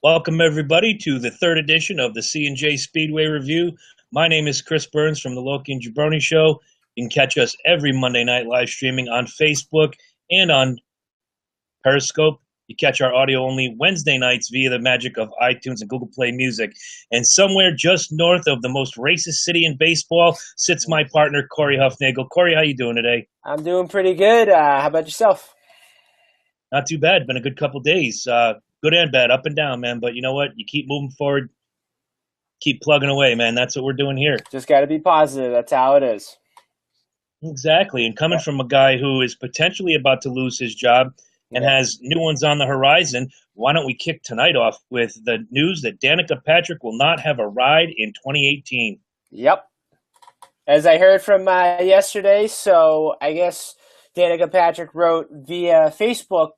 Welcome everybody to the third edition of the J Speedway Review. My name is Chris Burns from the Loki and Jabroni Show. You can catch us every Monday night live streaming on Facebook and on Periscope. You catch our audio only Wednesday nights via the magic of iTunes and Google Play Music. And somewhere just north of the most racist city in baseball sits my partner, Corey Huffnagel. Corey, how you doing today? I'm doing pretty good. How about yourself? Not too bad. Been a good couple days. Good and bad, up and down, man. But you know what? You keep moving forward, keep plugging away, man. That's what we're doing here. Just got to be positive. That's how it is. Exactly. And coming from a guy who is potentially about to lose his job and has new ones on the horizon, why don't we kick tonight off with the news that Danica Patrick will not have a ride in 2018? Yep. As I heard from yesterday, so I guess Danica Patrick wrote via Facebook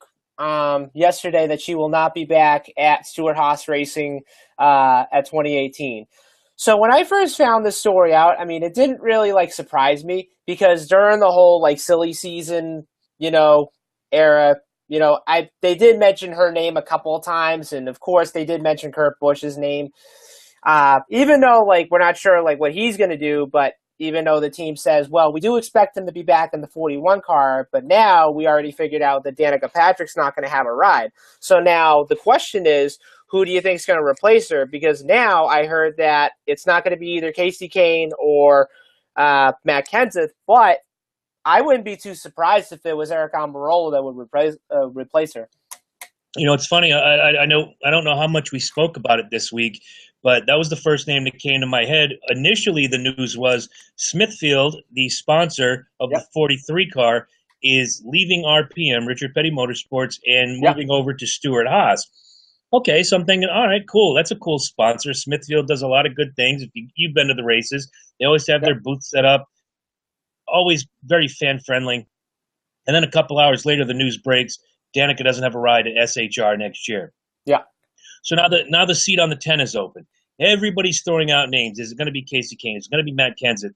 yesterday that she will not be back at Stewart-Haas Racing at 2018. So when I first found this story out, I mean, it didn't really surprise me because during the whole silly season, era, they did mention her name a couple of times, and of course they did mention Kurt Busch's name. Even though we're not sure what he's going to do, but even though the team says, well, we do expect him to be back in the 41 car, but now we already figured out that Danica Patrick's not going to have a ride. So now the question is, who do you think is going to replace her? Because now I heard that it's not going to be either Casey Kane or Matt Kenseth, but I wouldn't be too surprised if it was Eric Almirola that would replace her. It's funny. I don't know how much we spoke about it this week, but that was the first name that came to my head. Initially, the news was Smithfield, the sponsor of the 43 car, is leaving RPM, Richard Petty Motorsports, and moving over to Stewart-Haas. Okay, so I'm thinking, all right, cool. That's a cool sponsor. Smithfield does a lot of good things. If you've been to the races, they always have their booth set up, always very fan-friendly. And then a couple hours later, the news breaks, Danica doesn't have a ride at SHR next year. Yeah. So now the seat on the 10 is open. Everybody's throwing out names. Is it going to be Casey Kane? Is it going to be Matt Kenseth?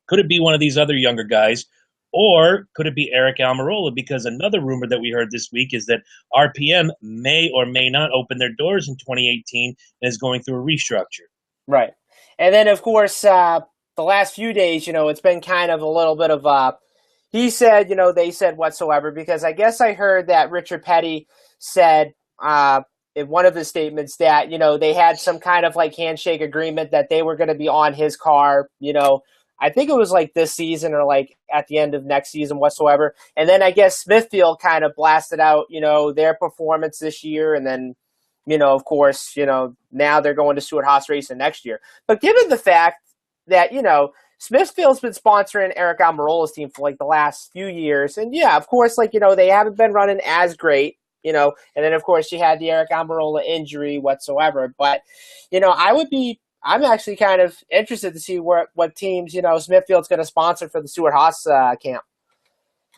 Could it be one of these other younger guys? Or could it be Eric Almirola? Because another rumor that we heard this week is that RPM may or may not open their doors in 2018 and is going through a restructure. Right. And then, of course, the last few days, it's been kind of a little bit of he said, they said whatsoever, because I guess I heard that Richard Petty said in one of his statements that, they had some kind of handshake agreement that they were going to be on his car, I think it was this season or at the end of next season whatsoever. And then I guess Smithfield kind of blasted out, their performance this year. And then, of course, now they're going to Stewart-Haas Racing next year. But given the fact that, Smithfield's been sponsoring Eric Almirola's team for the last few years. And yeah, of course, they haven't been running as great, and then of course you had the Eric Almirola injury whatsoever. But, I'm actually kind of interested to see what teams, Smithfield's going to sponsor for the Stewart-Haas camp.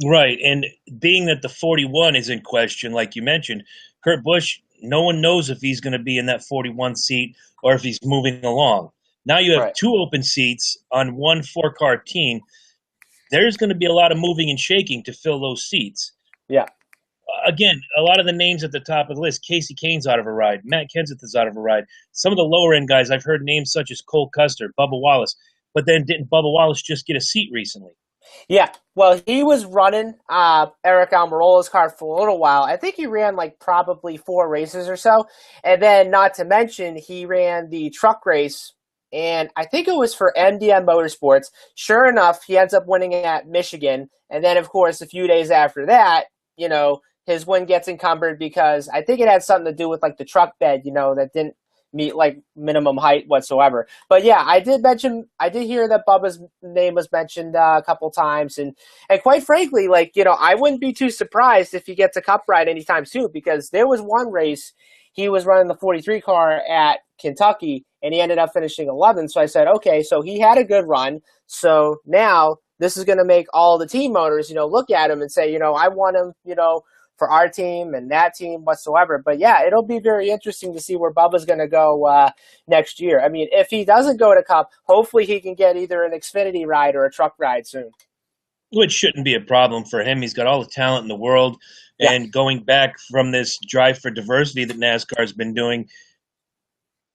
Right. And being that the 41 is in question, like you mentioned, Kurt Busch, no one knows if he's going to be in that 41 seat or if he's moving along. Now you have two open seats on one four-car team. There's going to be a lot of moving and shaking to fill those seats. Yeah. Again, a lot of the names at the top of the list, Casey Kane's out of a ride. Matt Kenseth is out of a ride. Some of the lower-end guys, I've heard names such as Cole Custer, Bubba Wallace. But then didn't Bubba Wallace just get a seat recently? Yeah. Well, he was running Eric Almirola's car for a little while. I think he ran probably 4 races or so. And then, not to mention, he ran the truck race, and I think it was for MDM Motorsports. Sure enough, he ends up winning at Michigan. And then, of course, a few days after that, his win gets encumbered because I think it had something to do with the truck bed, that didn't meet minimum height whatsoever. But yeah, I did hear that Bubba's name was mentioned a couple times, and quite frankly, I wouldn't be too surprised if he gets a cup ride anytime soon, because there was one race he was running the 43 car at Kentucky and he ended up finishing 11th. So I said, okay, so he had a good run. So now this is going to make all the team owners, look at him and say, I want him, for our team and that team whatsoever. But yeah, it'll be very interesting to see where Bubba's going to go next year. I mean, if he doesn't go to Cup, hopefully he can get either an Xfinity ride or a truck ride soon. which shouldn't be a problem for him. He's got all the talent in the world. Yeah. And going back from this drive for diversity that NASCAR has been doing,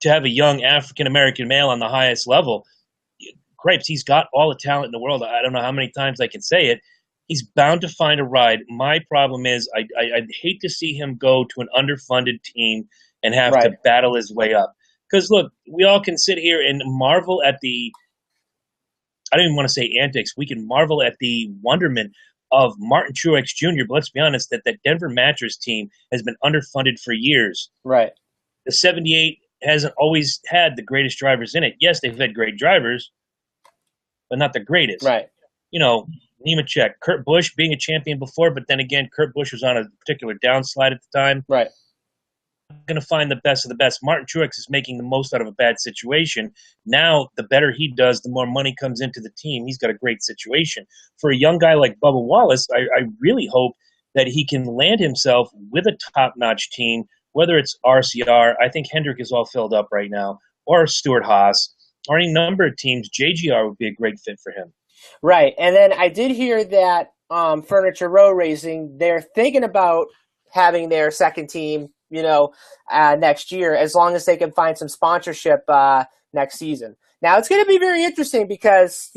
to have a young African-American male on the highest level, Cripes, he's got all the talent in the world. I don't know how many times I can say it. He's bound to find a ride. My problem is I'd hate to see him go to an underfunded team and have to battle his way up. Because, look, we all can sit here and marvel at the – I don't even want to say antics. We can marvel at the wonderment of Martin Truex Jr., but let's be honest, that Denver Mattress team has been underfunded for years. Right. The 78 hasn't always had the greatest drivers in it. Yes, they've had great drivers, but not the greatest. Right. You know, Nemechek, Kurt Busch being a champion before, but then again, Kurt Busch was on a particular downslide at the time. Right. Going to find the best of the best. Martin Truex is making the most out of a bad situation. Now, the better he does, the more money comes into the team. He's got a great situation. For a young guy like Bubba Wallace, I really hope that he can land himself with a top-notch team, whether it's RCR, I think Hendrick is all filled up right now, or Stuart Haas, or any number of teams. JGR would be a great fit for him. Right. And then I did hear that Furniture Row Racing, they're thinking about having their second team, next year, as long as they can find some sponsorship next season. Now, it's going to be very interesting because,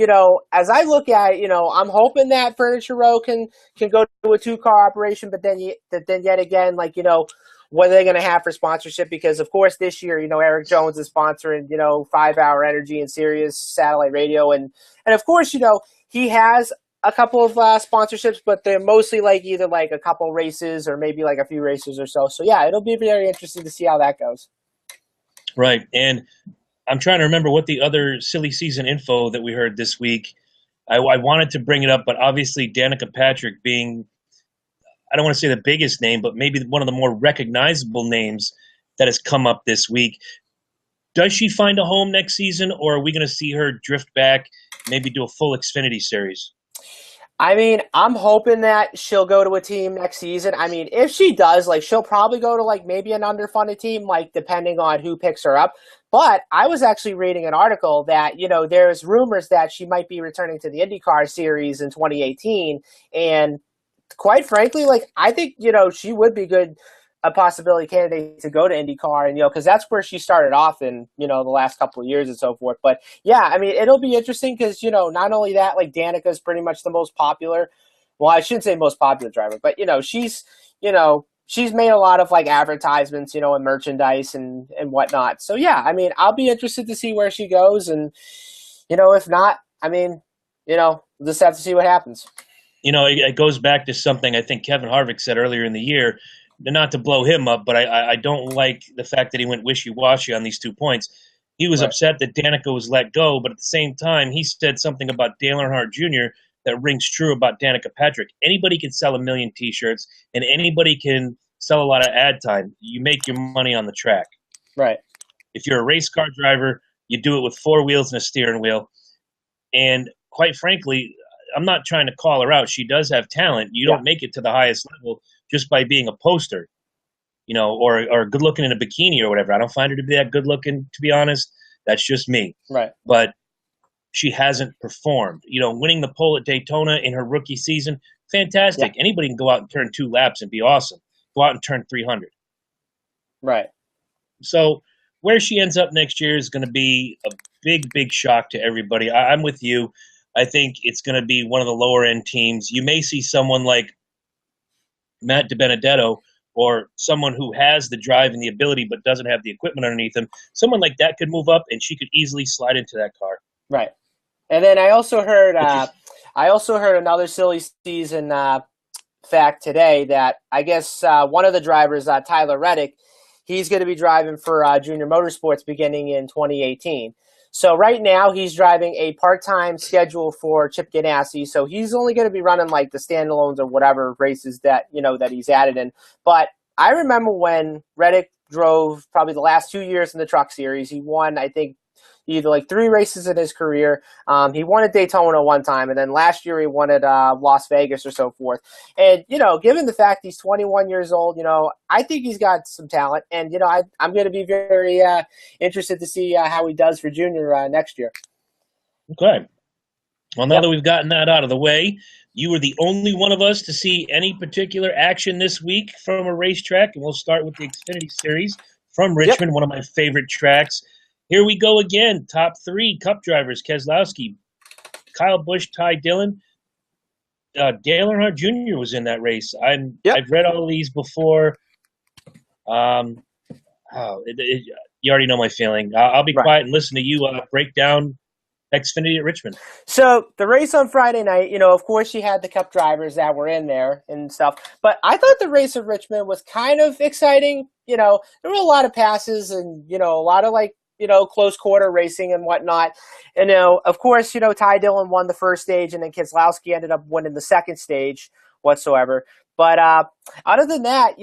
as I look at it, I'm hoping that Furniture Row can go to a two-car operation, but then yet again, what are they going to have for sponsorship? Because, of course, this year, Eric Jones is sponsoring, 5 Hour Energy and Sirius Satellite Radio. And of course, he has a couple of sponsorships, but they're mostly either a couple races or maybe a few races or so. So, yeah, it'll be very interesting to see how that goes. Right. And I'm trying to remember what the other silly season info that we heard this week. I wanted to bring it up, but obviously Danica Patrick being, I don't want to say the biggest name, but maybe one of the more recognizable names that has come up this week. Does she find a home next season, or are we going to see her drift back, maybe do a full Xfinity series? I mean, I'm hoping that she'll go to a team next season. I mean, if she does, she'll probably go to maybe an underfunded team, depending on who picks her up. But I was actually reading an article that, there's rumors that she might be returning to the IndyCar series in 2018. And quite frankly, I think, she would be a possibility candidate to go to IndyCar, and because that's where she started off in the last couple of years and so forth. But yeah, I mean, it'll be interesting because not only that, Danica is pretty much the most popular. Well, I shouldn't say most popular driver, but she's made a lot of advertisements, and merchandise and whatnot. So yeah, I mean, I'll be interested to see where she goes, and if not, I mean, we'll just have to see what happens. It goes back to something I think Kevin Harvick said earlier in the year. Not to blow him up, but I don't like the fact that he went wishy-washy on these 2 points. He was upset that Danica was let go, but at the same time, he said something about Dale Earnhardt Jr. that rings true about Danica Patrick. Anybody can sell 1 million T-shirts, and anybody can sell a lot of ad time. You make your money on the track. Right. If you're a race car driver, you do it with 4 wheels and a steering wheel. And quite frankly, I'm not trying to call her out. She does have talent. You don't make it to the highest level just by being a poster, or good looking in a bikini or whatever. I don't find her to be that good looking, to be honest. That's just me. Right. But she hasn't performed. Winning the pole at Daytona in her rookie season, fantastic. Yeah. Anybody can go out and turn 2 laps and be awesome. Go out and turn 300. Right. So where she ends up next year is going to be a big, big shock to everybody. I'm with you. I think it's going to be one of the lower end teams. You may see someone like Matt DiBenedetto, or someone who has the drive and the ability but doesn't have the equipment underneath him. Someone like that could move up, and she could easily slide into that car. Right. And then I also heard another silly season fact today that I guess one of the drivers, Tyler Reddick, he's going to be driving for Junior Motorsports beginning in 2018. So right now he's driving a part-time schedule for Chip Ganassi. So he's only going to be running the standalones or whatever races that, that he's added in. But I remember when Reddick drove probably the last 2 years in the Truck Series. He won, I think, either 3 races in his career. He won at Daytona one time, and then last year he won at Las Vegas or so forth. And, given the fact he's 21 years old, I think he's got some talent. And, I'm going to be very interested to see how he does for Junior next year. Okay. Well, now that we've gotten that out of the way, you were the only one of us to see any particular action this week from a racetrack, and we'll start with the Xfinity Series from Yep. Richmond, one of my favorite tracks. Here we go again. Top three Cup drivers: Keselowski, Kyle Busch, Ty Dillon. Dale Earnhardt Jr. was in that race. Yep. I've read all these before. You already know my feeling. I'll be quiet and listen to you break down Xfinity at Richmond. So the race on Friday night, of course you had the Cup drivers that were in there and stuff, but I thought the race at Richmond was kind of exciting. There were a lot of passes and, a lot of close quarter racing and whatnot. And, of course, Ty Dillon won the first stage and then Keselowski ended up winning the second stage whatsoever. But other than that,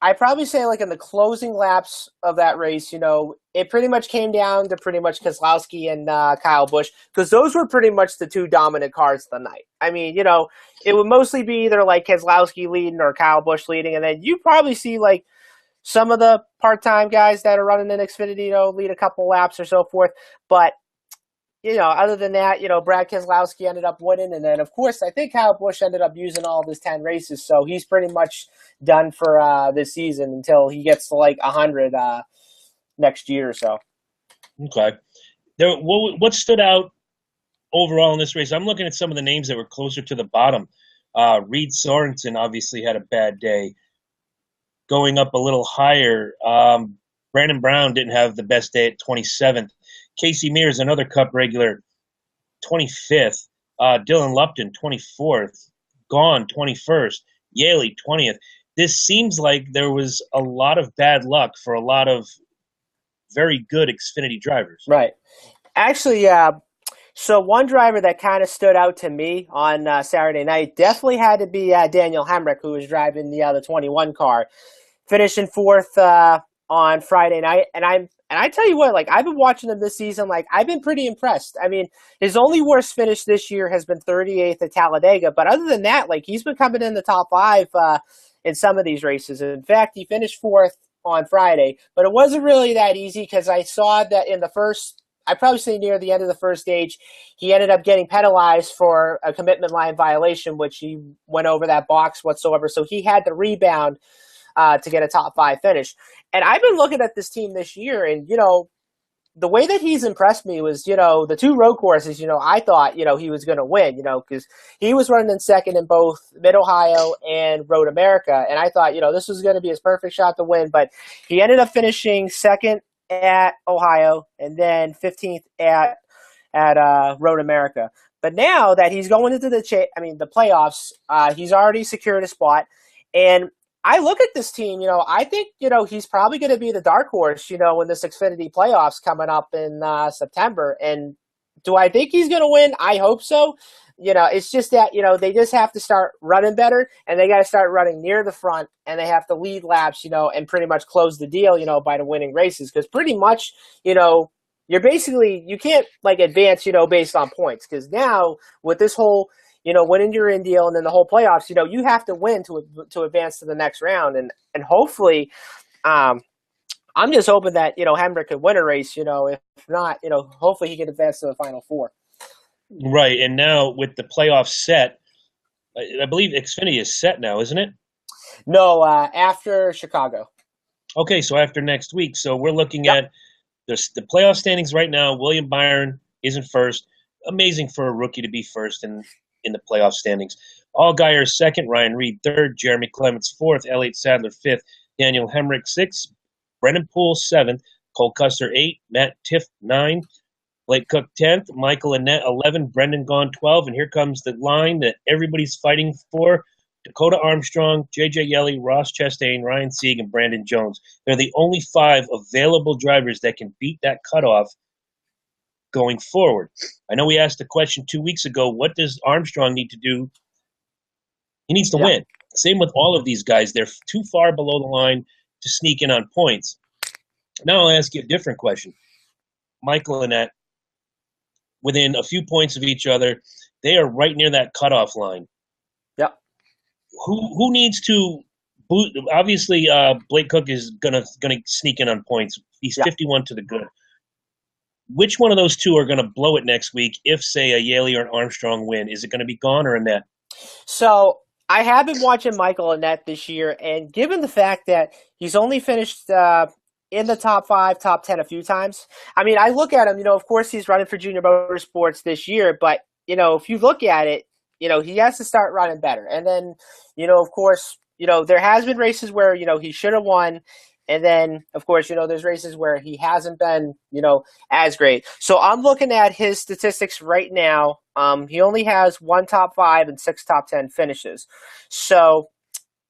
I'd probably say in the closing laps of that race, it pretty much came down to pretty much Keselowski and Kyle Busch, because those were pretty much the two dominant cars of the night. I mean, it would mostly be either Keselowski leading or Kyle Busch leading, and then you probably see some of the part-time guys that are running in Xfinity, lead a couple laps or so forth. But other than that, Brad Keselowski ended up winning. And then, of course, I think Kyle Busch ended up using all of his 10 races. So he's pretty much done for this season until he gets to 100 next year or so. Okay. What stood out overall in this race? I'm looking at some of the names that were closer to the bottom. Reed Sorensen obviously had a bad day. Going up a little higher, Brandon Brown didn't have the best day at 27th. Casey Mears, another Cup regular, 25th. Dylan Lupton, 24th. Gone, 21st. Yaley, 20th. This seems like there was a lot of bad luck for a lot of very good Xfinity drivers. Right. Actually, so one driver that kind of stood out to me on Saturday night definitely had to be Daniel Hemrick, who was driving the 21 car, finishing fourth on Friday night. And I tell you what, I've been watching him this season. I've been pretty impressed. I mean, his only worst finish this year has been 38th at Talladega. But other than that, he's been coming in the top five in some of these races. In fact, he finished fourth on Friday. But it wasn't really that easy, because I saw that in the first, I'd probably say near the end of the first stage, he ended up getting penalized for a commitment line violation, which he went over that box whatsoever. So he had to rebound to get a top five finish. And I've been looking at this team this year, and, the way that he's impressed me was, the two road courses, I thought, he was going to win, because he was running in second in both Mid-Ohio and Road America. And I thought, this was going to be his perfect shot to win. But he ended up finishing second at Ohio and then 15th at Road America. But now that he's going into the playoffs, he's already secured a spot. And I look at this team, I think, he's probably going to be the dark horse, in this Xfinity playoffs coming up in September. And do I think he's going to win? I hope so. It's just that, they just have to start running better, and they got to start running near the front, and they have to lead laps, and pretty much close the deal, by the winning races. Because pretty much, you're basically, you can't advance, based on points. Because now with this whole, winning your in deal and then the whole playoffs, you have to win to advance to the next round. And hopefully, I'm just hoping that, Hemrick could win a race, if not, hopefully he can advance to the Final Four. Right. And now with the playoffs set, I believe Xfinity is set now, isn't it? No, after Chicago. Okay, so after next week. So we're looking at the playoff standings right now. William Byron is in first. Amazing for a rookie to be first in the playoff standings. Allgaier second, Ryan Reed third, Jeremy Clements fourth, Elliott Sadler fifth, Daniel Hemrick sixth, Brennan Poole seventh, Cole Custer 8, Matt Tiff 9, Blake Cook 10th, Michael Annett 11, Brendan Gaughan 12, and here comes the line that everybody's fighting for: Dakota Armstrong, J.J. Yeley, Ross Chastain, Ryan Sieg, and Brandon Jones. They're the only 5 available drivers that can beat that cutoff going forward. I know we asked the question 2 weeks ago, what does Armstrong need to do? He needs to win. Same with all of these guys. They're too far below the line to sneak in on points. Now I'll ask you a different question. Michael Annett, within a few points of each other, they are right near that cutoff line. Yep. Who needs to boot? Obviously, Blake Cook is gonna sneak in on points. He's 51 to the good. Which one of those two are going to blow it next week if, say, a Yaley or an Armstrong win? Is it going to be Gone or Annett? So I have been watching Michael Annett this year, and given the fact that he's only finished in the top 5, top 10 a few times, I mean, I look at him, of course he's running for Junior Motorsports this year, but, if you look at it, he has to start running better. And then, of course, there has been races where, he should have won. And then, of course, there's races where he hasn't been, as great. So I'm looking at his statistics right now. He only has 1 top 5 and 6 top 10 finishes. So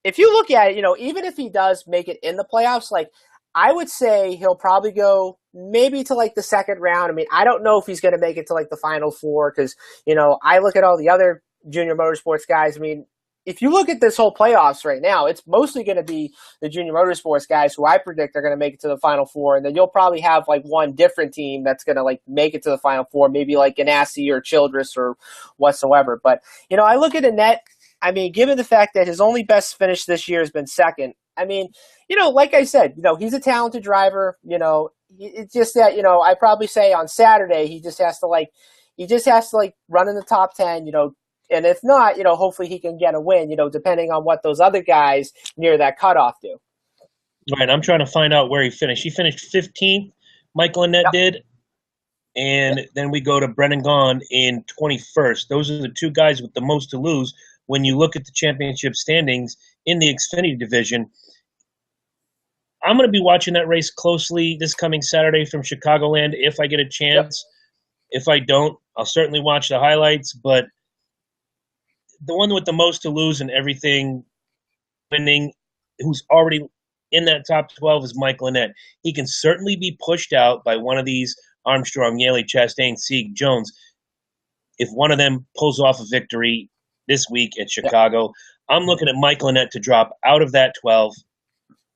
if you look at it, even if he does make it in the playoffs, like I would say he'll probably go maybe to like the second round. I mean, I don't know if he's going to make it to like the final 4 because, I look at all the other Junior Motorsports guys. I mean, if you look at this whole playoffs right now, it's mostly going to be the Junior Motorsports guys who I predict are going to make it to the Final 4, and then you'll probably have like one different team that's going to like make it to the Final 4, maybe like Ganassi or Childress or whatsoever. But, I look at Annett, I mean, given the fact that his only best finish this year has been second, I mean, like I said, he's a talented driver, it's just that, I probably say on Saturday, he just has to run in the top 10, and if not, hopefully he can get a win, depending on what those other guys near that cutoff do. Right, I'm trying to find out where he finished. He finished 15th, Michael Annett did, and then we go to Brennan Gaughan in 21st. Those are the two guys with the most to lose when you look at the championship standings in the Xfinity division. I'm going to be watching that race closely this coming Saturday from Chicagoland if I get a chance. If I don't, I'll certainly watch the highlights, but the one with the most to lose and everything winning, who's already in that top 12 is Michael Annett. He can certainly be pushed out by one of these Armstrong, Yaley, Chastain, Sieg, Jones. If one of them pulls off a victory this week at Chicago, I'm looking at Michael Annett to drop out of that 12,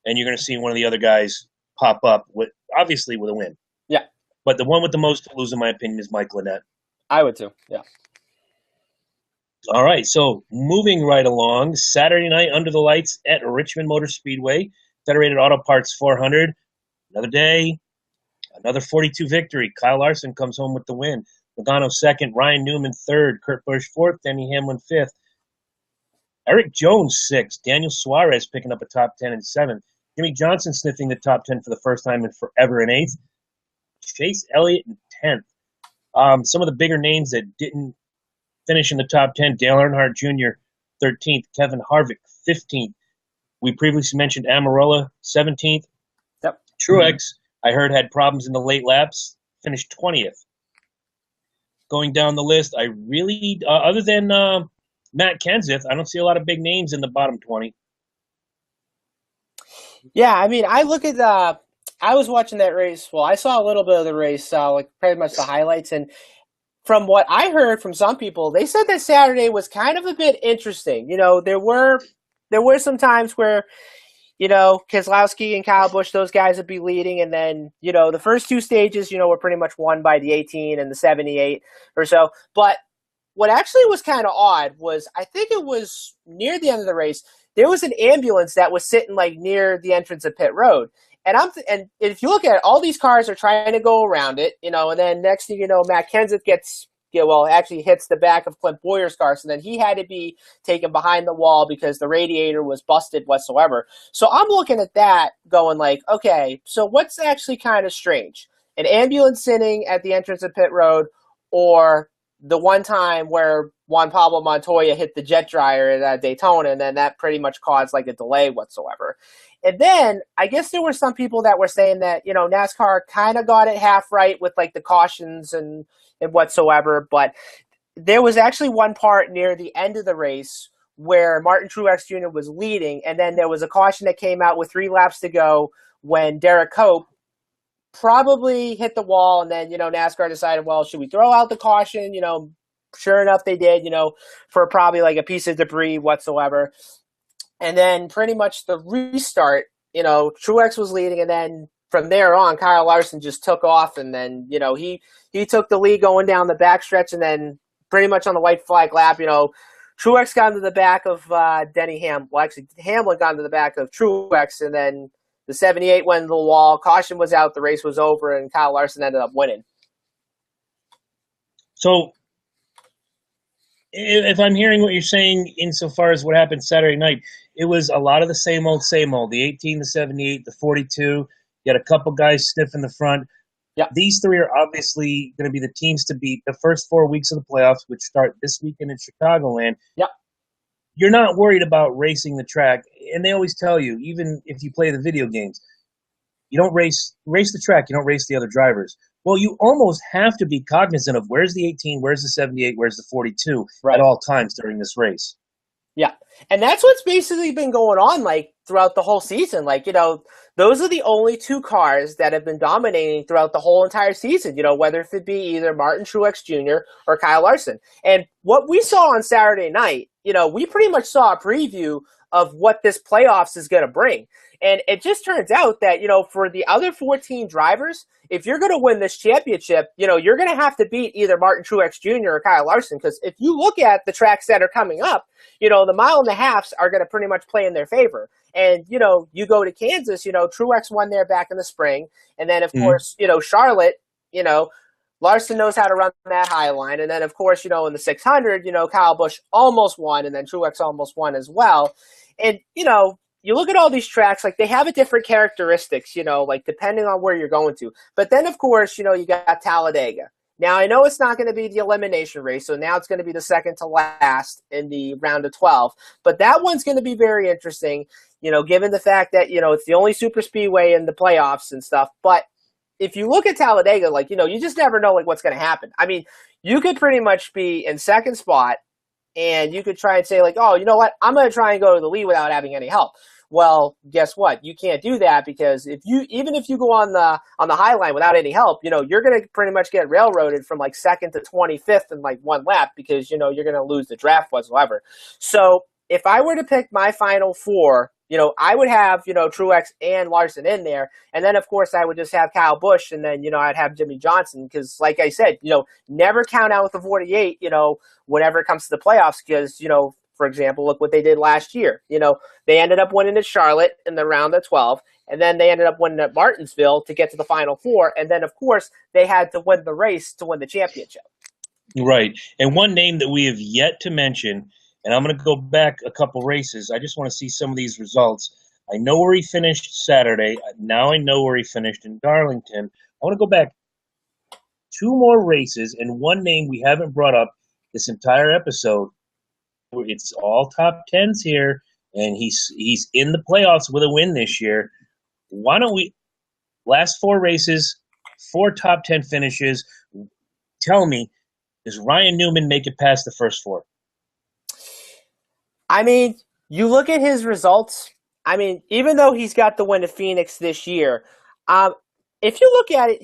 and you're going to see one of the other guys pop up, obviously with a win. Yeah. But the one with the most to lose, in my opinion, is Michael Annett. I would too, yeah. All right, so moving right along, Saturday night under the lights at Richmond Motor Speedway, Federated Auto Parts 400. Another day, another 42 victory. Kyle Larson comes home with the win. Logano second, Ryan Newman third, Kurt Busch fourth, Denny Hamlin fifth. Eric Jones sixth, Daniel Suarez picking up a top 10 in seventh. Jimmy Johnson sniffing the top 10 for the first time in forever in eighth. Chase Elliott in 10th. Some of the bigger names that didn't finish in the top 10, Dale Earnhardt Jr., 13th, Kevin Harvick, 15th. We previously mentioned Amarola, 17th. Yep. Truex, I heard, had problems in the late laps, finished 20th. Going down the list, I really, other than Matt Kenseth, I don't see a lot of big names in the bottom 20. Yeah, I mean, I look at I was watching that race. Well, I saw a little bit of the race, like pretty much the highlights, and from what I heard from some people, they said that Saturday was kind of a bit interesting. There were some times where, Keselowski and Kyle Busch, those guys would be leading, and then, the first two stages, were pretty much won by the 18 and the 78 or so. But what actually was kind of odd was, I think it was near the end of the race, there was an ambulance that was sitting like near the entrance of pit road. And and if you look at it, all these cars are trying to go around it, and then next thing you know, Matt Kenseth actually hits the back of Clint Bowyer's car, so then he had to be taken behind the wall because the radiator was busted whatsoever. So I'm looking at that going like, okay, so what's actually kind of strange? An ambulance sitting at the entrance of pit road, or the one time where Juan Pablo Montoya hit the jet dryer at Daytona, and then that pretty much caused like a delay whatsoever. And then I guess there were some people that were saying that, NASCAR kind of got it half right with like the cautions and whatsoever. But there was actually one part near the end of the race where Martin Truex Jr. was leading. And then there was a caution that came out with 3 laps to go when Derek Cope probably hit the wall. And then, NASCAR decided, well, should we throw out the caution? Sure enough, they did, for probably like a piece of debris whatsoever. And then pretty much the restart, Truex was leading, and then from there on, Kyle Larson just took off, and then, he took the lead going down the backstretch, and then pretty much on the white flag lap, Truex got into the back of Denny Hamlin. Well, actually, Hamlin got into the back of Truex, and then the 78 went into the wall. Caution was out, the race was over, and Kyle Larson ended up winning. So if I'm hearing what you're saying insofar as what happened Saturday night, it was a lot of the same old, same old. The 18, the 78, the 42. You had a couple guys sniffing the front. Yeah. These three are obviously going to be the teams to beat the first 4 weeks of the playoffs, which start this weekend in Chicagoland. Yeah. You're not worried about racing the track. And they always tell you, even if you play the video games, you don't race the track, you don't race the other drivers. Well, you almost have to be cognizant of where's the 18, where's the 78, where's the 42 at all times during this race. Yeah. And that's what's basically been going on, like, throughout the whole season. Like, those are the only two cars that have been dominating throughout the whole entire season, whether it be either Martin Truex Jr. or Kyle Larson. And what we saw on Saturday night, we pretty much saw a preview of what this playoffs is going to bring. And it just turns out that, for the other 14 drivers, if you're going to win this championship, you're going to have to beat either Martin Truex Jr. or Kyle Larson. Because if you look at the tracks that are coming up, the mile and a halves are going to pretty much play in their favor. And, you go to Kansas, Truex won there back in the spring. And then, of course, Charlotte, Larson knows how to run that high line. And then, of course, in the 600, Kyle Busch almost won, and then Truex almost won as well. And, you look at all these tracks, like, they have a different characteristics, like, depending on where you're going to. But then, of course, you got Talladega. Now, I know it's not going to be the elimination race, so now it's going to be the second to last in the round of 12. But that one's going to be very interesting, given the fact that, it's the only super speedway in the playoffs and stuff. But if you look at Talladega, like, you just never know, like, what's going to happen. I mean, you could pretty much be in second spot, and you could try and say, like, oh, you know what, I'm going to try and go to the lead without having any help. Well, guess what? You can't do that, because even if you go on the high line without any help, you're going to pretty much get railroaded from like second to 25th in like one lap, because you're going to lose the draft whatsoever. So if I were to pick my final four, I would have Truex and Larson in there, and then of course I would just have Kyle Busch, and then I'd have Jimmy Johnson, because like I said, never count out the 48. Whenever it comes to the playoffs, because for example, look what they did last year. They ended up winning at Charlotte in the round of 12, and then they ended up winning at Martinsville to get to the Final Four, and then, of course, they had to win the race to win the championship. Right. And one name that we have yet to mention, and I'm going to go back a couple races. I just want to see some of these results. I know where he finished Saturday. Now I know where he finished in Darlington. I want to go back two more races, and one name we haven't brought up this entire episode. It's all top tens here, and he's in the playoffs with a win this year. Why don't we, last four races, 4 top 10 finishes, tell me, does Ryan Newman make it past the first 4? I mean, you look at his results. I mean, even though he's got the win at Phoenix this year, if you look at it,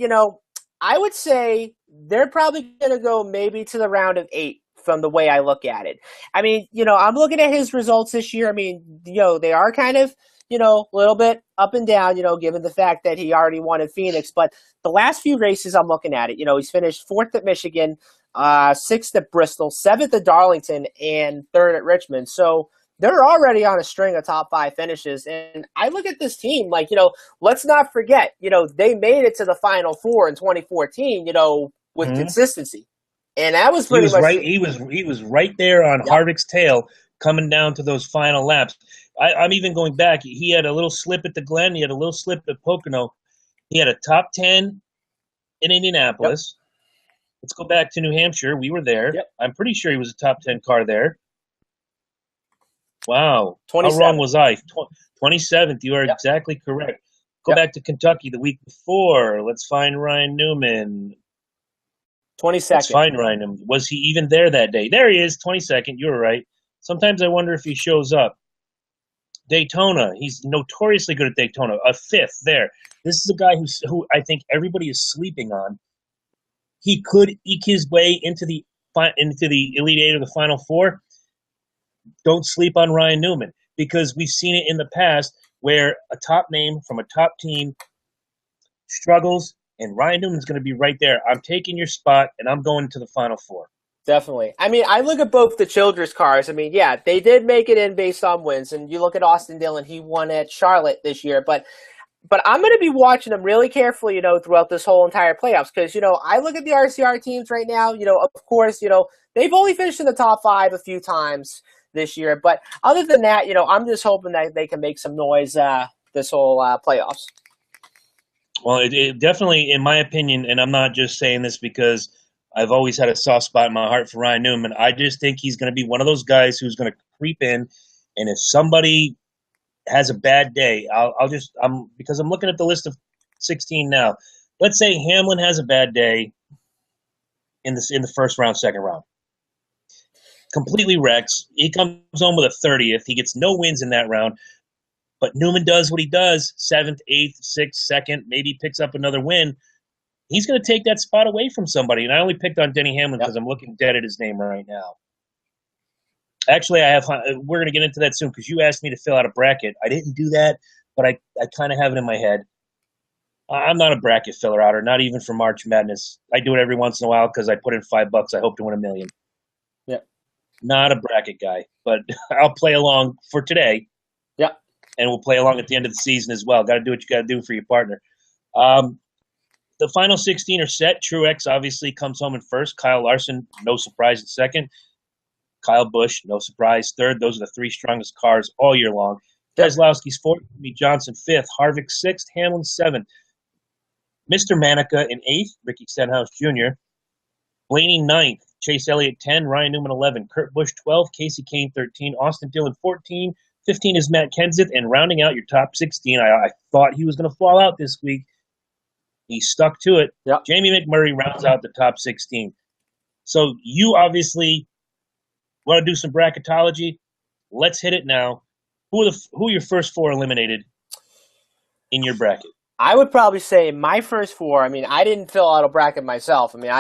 I would say they're probably going to go maybe to the round of 8. From the way I look at it. I mean, I'm looking at his results this year. I mean, they are kind of, a little bit up and down, given the fact that he already won at Phoenix. But the last few races, I'm looking at it. He's finished 4th at Michigan, 6th at Bristol, 7th at Darlington, and 3rd at Richmond. So they're already on a string of top 5 finishes. And I look at this team like, let's not forget, they made it to the Final Four in 2014, with consistency. And that was pretty much right. He was right there on Harvick's tail, coming down to those final laps. I'm even going back. He had a little slip at the Glen. He had a little slip at Pocono. He had a top 10 in Indianapolis. Yep. Let's go back to New Hampshire. We were there. Yep. I'm pretty sure he was a top 10 car there. Wow. How wrong was I? 27th. You are exactly correct. Go back to Kentucky the week before. Let's find Ryan Newman. 22nd. Let's find Ryan Newman. Was he even there that day? There he is, 22nd. You were right. Sometimes I wonder if he shows up. Daytona. He's notoriously good at Daytona. A 5th there. This is a guy who I think everybody is sleeping on. He could eke his way into the Elite 8 or the Final 4. Don't sleep on Ryan Newman, because we've seen it in the past where a top name from a top team struggles, and Ryan Newman's going to be right there. I'm taking your spot, and I'm going to the Final 4. Definitely. I mean, I look at both the Childress cars. I mean, they did make it in based on wins. And you look at Austin Dillon, he won at Charlotte this year. But But I'm going to be watching them really carefully, throughout this whole entire playoffs. Because, I look at the RCR teams right now, of course, they've only finished in the top 5 a few times this year. But other than that, I'm just hoping that they can make some noise this whole playoffs. Well, it definitely, in my opinion, and I'm not just saying this because I've always had a soft spot in my heart for Ryan Newman. I just think he's going to be one of those guys who's going to creep in, and if somebody has a bad day, because I'm looking at the list of 16 now. Let's say Hamlin has a bad day in the first round, second round, completely wrecks. He comes home with a 30th. He gets no wins in that round. But Newman does what he does, 7th, 8th, 6th, 2nd, maybe picks up another win. He's going to take that spot away from somebody. And I only picked on Denny Hamlin because I'm looking dead at his name right now. Actually, we're going to get into that soon because you asked me to fill out a bracket. I didn't do that, but I kind of have it in my head. I'm not a bracket filler outer, not even for March Madness. I do it every once in a while because I put in $5. I hope to win $1 million. Yeah. Not a bracket guy, but I'll play along for today. Yeah. And we'll play along at the end of the season as well. Got to do what you got to do for your partner. The final 16 are set. Truex obviously comes home in first. Kyle Larson, no surprise, in second. Kyle Busch, no surprise, third. Those are the 3 strongest cars all year long. Keselowski's fourth. Jimmy Johnson fifth. Harvick sixth. Hamlin seventh. Mr. Manica in eighth. Ricky Stenhouse Jr. Blaney ninth. Chase Elliott 10. Ryan Newman 11. Kurt Busch 12. Casey Kane 13. Austin Dillon 14. 15 is Matt Kenseth, and rounding out your top 16, I thought he was going to fall out this week. He stuck to it. Yep. Jamie McMurray rounds out the top 16. So you obviously want to do some bracketology. Let's hit it now. Who are your first 4 eliminated in your bracket? I would probably say my first 4. I mean, I didn't fill out a bracket myself. I'm going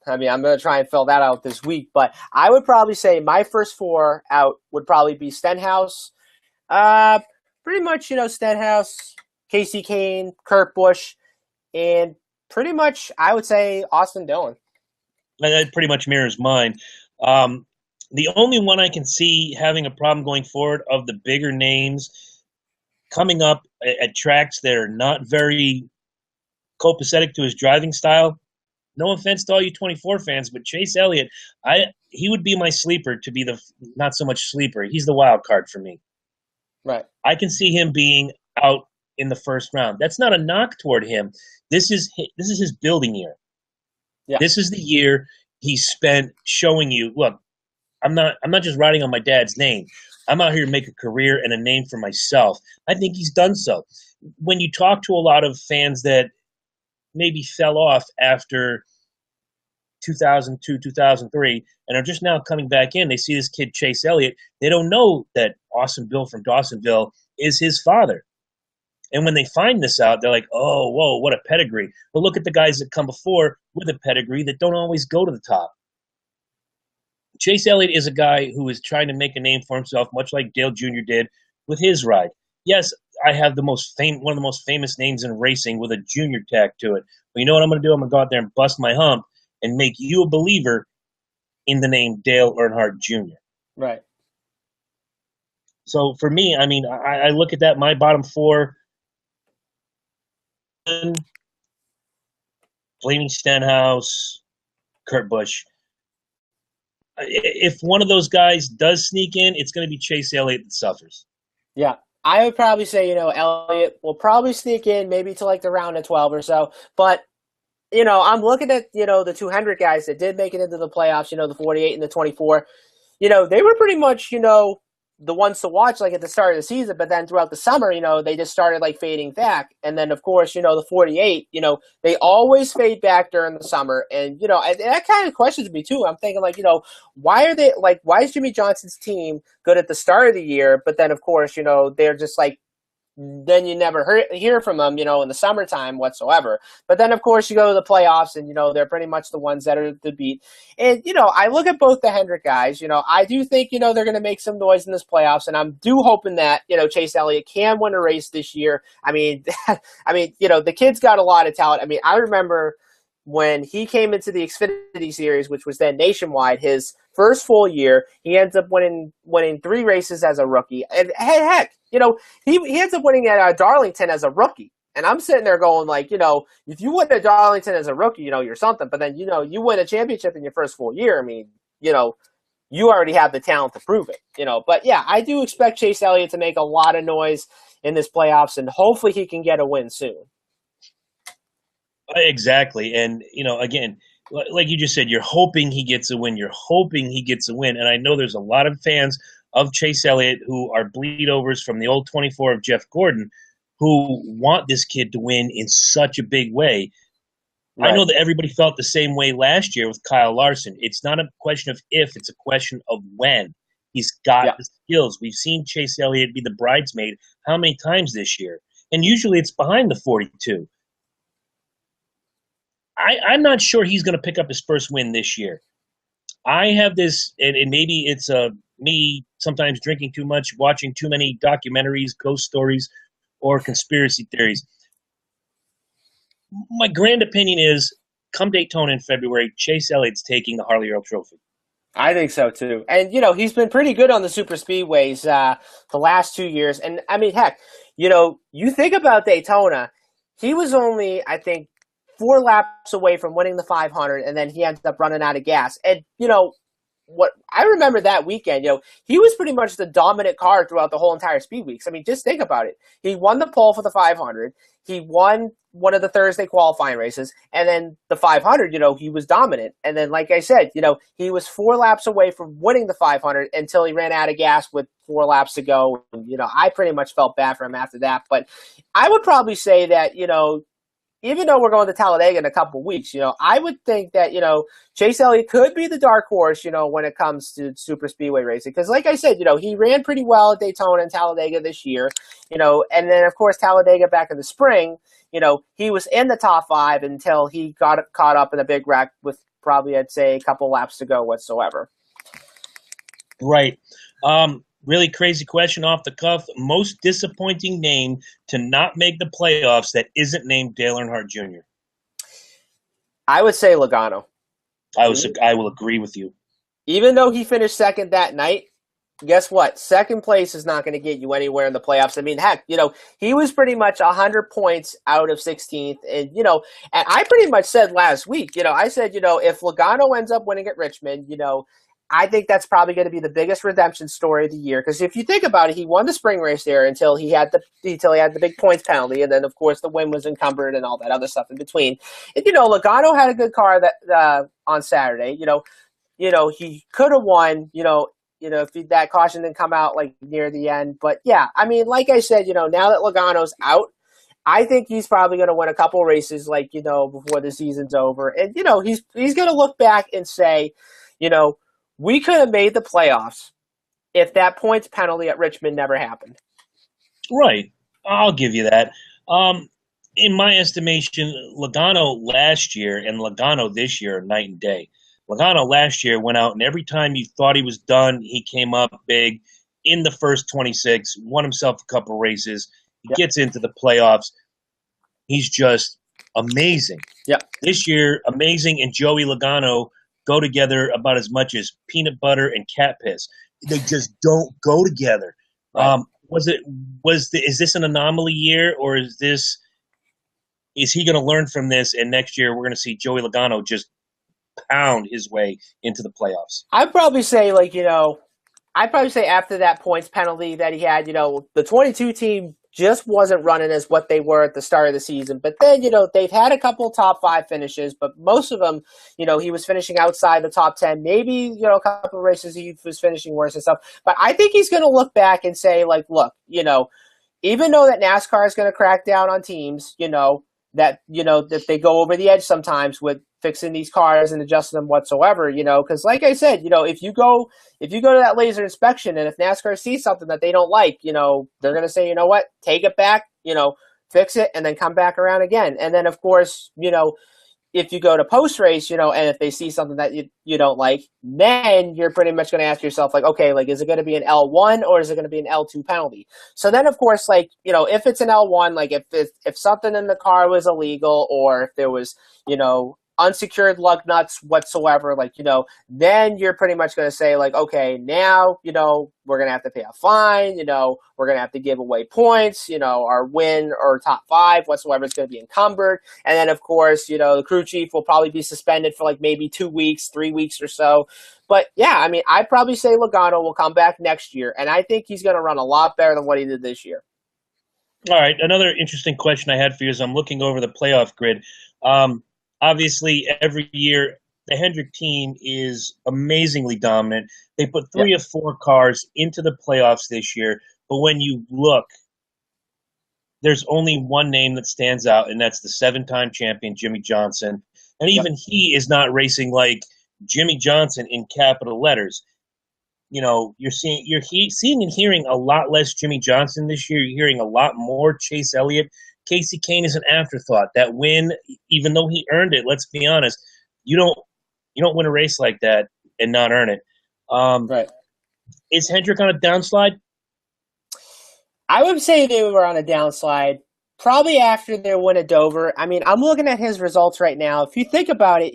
to try and fill that out this week. But I would probably say my first 4 out would probably be Stenhouse. Pretty much, Stenhouse, Casey Kane, Kurt Busch, and pretty much, I would say, Austin Dillon. That pretty much mirrors mine. The only one I can see having a problem going forward of the bigger names coming up at tracks that are not very copacetic to his driving style, no offense to all you 24 fans, but Chase Elliott, he would be my sleeper to be the not so much sleeper. He's the wild card for me. Right. I can see him being out in the first round. That's not a knock toward him. This is his building year. Yeah. This is the year he spent showing you, look, I'm not just riding on my dad's name. I'm out here to make a career and a name for myself. I think he's done so. When you talk to a lot of fans that maybe fell off after 2002, 2003, and are just now coming back in. They see this kid, Chase Elliott. They don't know that Awesome Bill from Dawsonville is his father. And when they find this out, they're like, oh, whoa, what a pedigree. But look at the guys that come before with a pedigree that don't always go to the top. Chase Elliott is a guy who is trying to make a name for himself, much like Dale Jr. did with his ride. Yes, I have one of the most famous names in racing with a junior tag to it. But you know what I'm going to do? I'm going to go out there and bust my hump and make you a believer in the name Dale Earnhardt Jr. Right. So for me, I mean, I look at that, my bottom 4, Blaney Stenhouse, Kurt Busch. If one of those guys does sneak in, it's going to be Chase Elliott that suffers. Yeah. I would probably say, Elliott will probably sneak in maybe to like the round of 12 or so. But, I'm looking at, the 200 guys that did make it into the playoffs, the 48 and the 24. They were pretty much, the ones to watch like at the start of the season, but then throughout the summer, they just started like fading back. And then of course, the 48, they always fade back during the summer. And, and that kind of questions me too. I'm thinking like, why is Jimmy Johnson's team good at the start of the year? But then of course, they're just like, then you never hear from them, in the summertime whatsoever. But then, of course, you go to the playoffs, and, they're pretty much the ones that are the beat. And, I look at both the Hendrick guys. I do think, they're going to make some noise in this playoffs, and I'm hoping that, Chase Elliott can win a race this year. I mean, the kid's got a lot of talent. I mean, I remember when he came into the Xfinity Series, which was then nationwide, his first full year, he ends up winning 3 races as a rookie. And heck, he ends up winning at Darlington as a rookie. And I'm sitting there going like, if you win at Darlington as a rookie, you're something. But then, you win a championship in your first full year. I mean, you already have the talent to prove it, But yeah, I do expect Chase Elliott to make a lot of noise in this playoffs, and hopefully he can get a win soon. Exactly. And, again, like you just said, you're hoping he gets a win. You're hoping he gets a win. And I know there's a lot of fans of Chase Elliott who are bleedovers from the old 24 of Jeff Gordon who want this kid to win in such a big way. Right. I know that everybody felt the same way last year with Kyle Larson. It's not a question of if, it's a question of when. He's got the skills. We've seen Chase Elliott be the bridesmaid how many times this year? And usually it's behind the 42. I'm not sure he's going to pick up his first win this year. I have this, and maybe it's me sometimes drinking too much, watching too many documentaries, ghost stories, or conspiracy theories. My grand opinion is, come Daytona in February, Chase Elliott's taking the Harley Earl Trophy. I think so, too. And, he's been pretty good on the super speedways the last 2 years. And, I mean, heck, you think about Daytona, he was only, I think, 4 laps away from winning the 500, and then he ended up running out of gas. And, what I remember that weekend, he was pretty much the dominant car throughout the whole entire Speed Weeks. I mean, just think about it. He won the pole for the 500. He won one of the Thursday qualifying races, and then the 500, he was dominant. And then, like I said, he was 4 laps away from winning the 500 until he ran out of gas with 4 laps to go. And, I pretty much felt bad for him after that. But I would probably say that, even though we're going to Talladega in a couple of weeks, I would think that, Chase Elliott could be the dark horse, when it comes to super speedway racing. Because like I said, he ran pretty well at Daytona and Talladega this year, and then, of course, Talladega back in the spring, he was in the top 5 until he got caught up in a big wreck with probably, I'd say, a couple laps to go whatsoever. Right. Really crazy question off the cuff. Most disappointing name to not make the playoffs that isn't named Dale Earnhardt Jr. I would say Logano. I will agree with you. Even though he finished second that night, guess what? Second place is not going to get you anywhere in the playoffs. I mean, heck, he was pretty much 100 points out of 16th. And, and I pretty much said last week, I said, if Logano ends up winning at Richmond, I think that's probably going to be the biggest redemption story of the year. Because if you think about it, he won the spring race there until he had the big points penalty, and then of course the win was encumbered and all that other stuff in between. And Logano had a good car that on Saturday. He could have won. If that caution didn't come out like near the end. But yeah, I mean, like I said, now that Logano's out, I think he's probably going to win a couple races, like before the season's over, and he's going to look back and say, we could have made the playoffs if that points penalty at Richmond never happened. Right. I'll give you that. In my estimation, Logano last year and Logano this year are night and day. Logano last year went out, and every time you thought he was done, he came up big in the first 26, won himself a couple races. He gets into the playoffs. He's just amazing. Yep. This year, amazing, and Joey Logano go together about as much as peanut butter and cat piss. They just don't go together. Right. Is this an anomaly year, or is he going to learn from this, and next year we're going to see Joey Logano just pound his way into the playoffs? I'd probably say after that points penalty that he had, the 22 team just wasn't running as what they were at the start of the season. But then, they've had a couple top 5 finishes, but most of them, he was finishing outside the top 10. Maybe, a couple of races he was finishing worse and stuff. But I think he's going to look back and say, like, look, even though that NASCAR is going to crack down on teams, that they go over the edge sometimes with fixing these cars and adjusting them whatsoever, because like I said, if you go to that laser inspection and if NASCAR sees something that they don't like, they're going to say, what, take it back, fix it, and then come back around again. And then of course, if you go to post-race, and if they see something that you don't like, then you're pretty much going to ask yourself, like, okay, like, is it going to be an L1 or is it going to be an L2 penalty? So then, of course, like, if it's an L1, like, if something in the car was illegal or if there was, unsecured lug nuts whatsoever, like, then you're pretty much going to say, like, okay, now, we're going to have to pay a fine, we're going to have to give away points, our win or top five whatsoever is going to be encumbered. And then, of course, the crew chief will probably be suspended for like maybe 2 weeks, 3 weeks or so. But yeah, I mean, I'd probably say Logano will come back next year, and I think he's going to run a lot better than what he did this year. All right, another interesting question I had for you is I'm looking over the playoff grid. Obviously, every year the Hendrick team is amazingly dominant. They put 3 of 4 cars into the playoffs this year, but when you look, there's only one name that stands out, and that's the 7-time champion Jimmy Johnson. And even he is not racing like Jimmy Johnson in capital letters. You're seeing and hearing a lot less Jimmy Johnson this year. You're hearing a lot more Chase Elliott. Casey Kane is an afterthought. That win, even though he earned it, let's be honest, you don't win a race like that and not earn it. Right. Is Hendrick on a downslide? I would say they were on a downslide probably after their win at Dover. I mean, I'm looking at his results right now. If you think about it,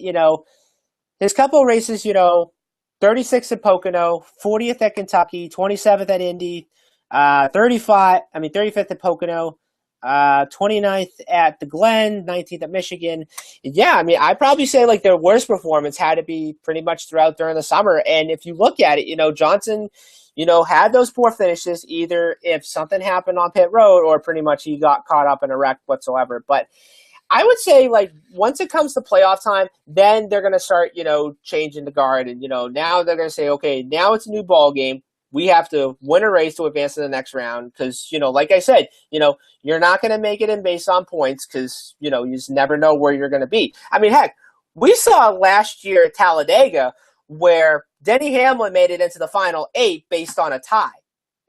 his couple of races, 36th at Pocono, 40th at Kentucky, 27th at Indy, 35th at Pocono, 29th at the Glen, 19th at Michigan. Yeah, I mean, I'd probably say like their worst performance had to be pretty much throughout during the summer. And if you look at it, Johnson, had those poor finishes either if something happened on pit road or pretty much he got caught up in a wreck whatsoever. But I would say, like, once it comes to playoff time, then they're going to start, changing the guard. And, now they're going to say, okay, now it's a new ball game. We have to win a race to advance to the next round because, like I said, you're not going to make it in based on points because, you just never know where you're going to be. I mean, heck, we saw last year at Talladega where Denny Hamlin made it into the final 8 based on a tie.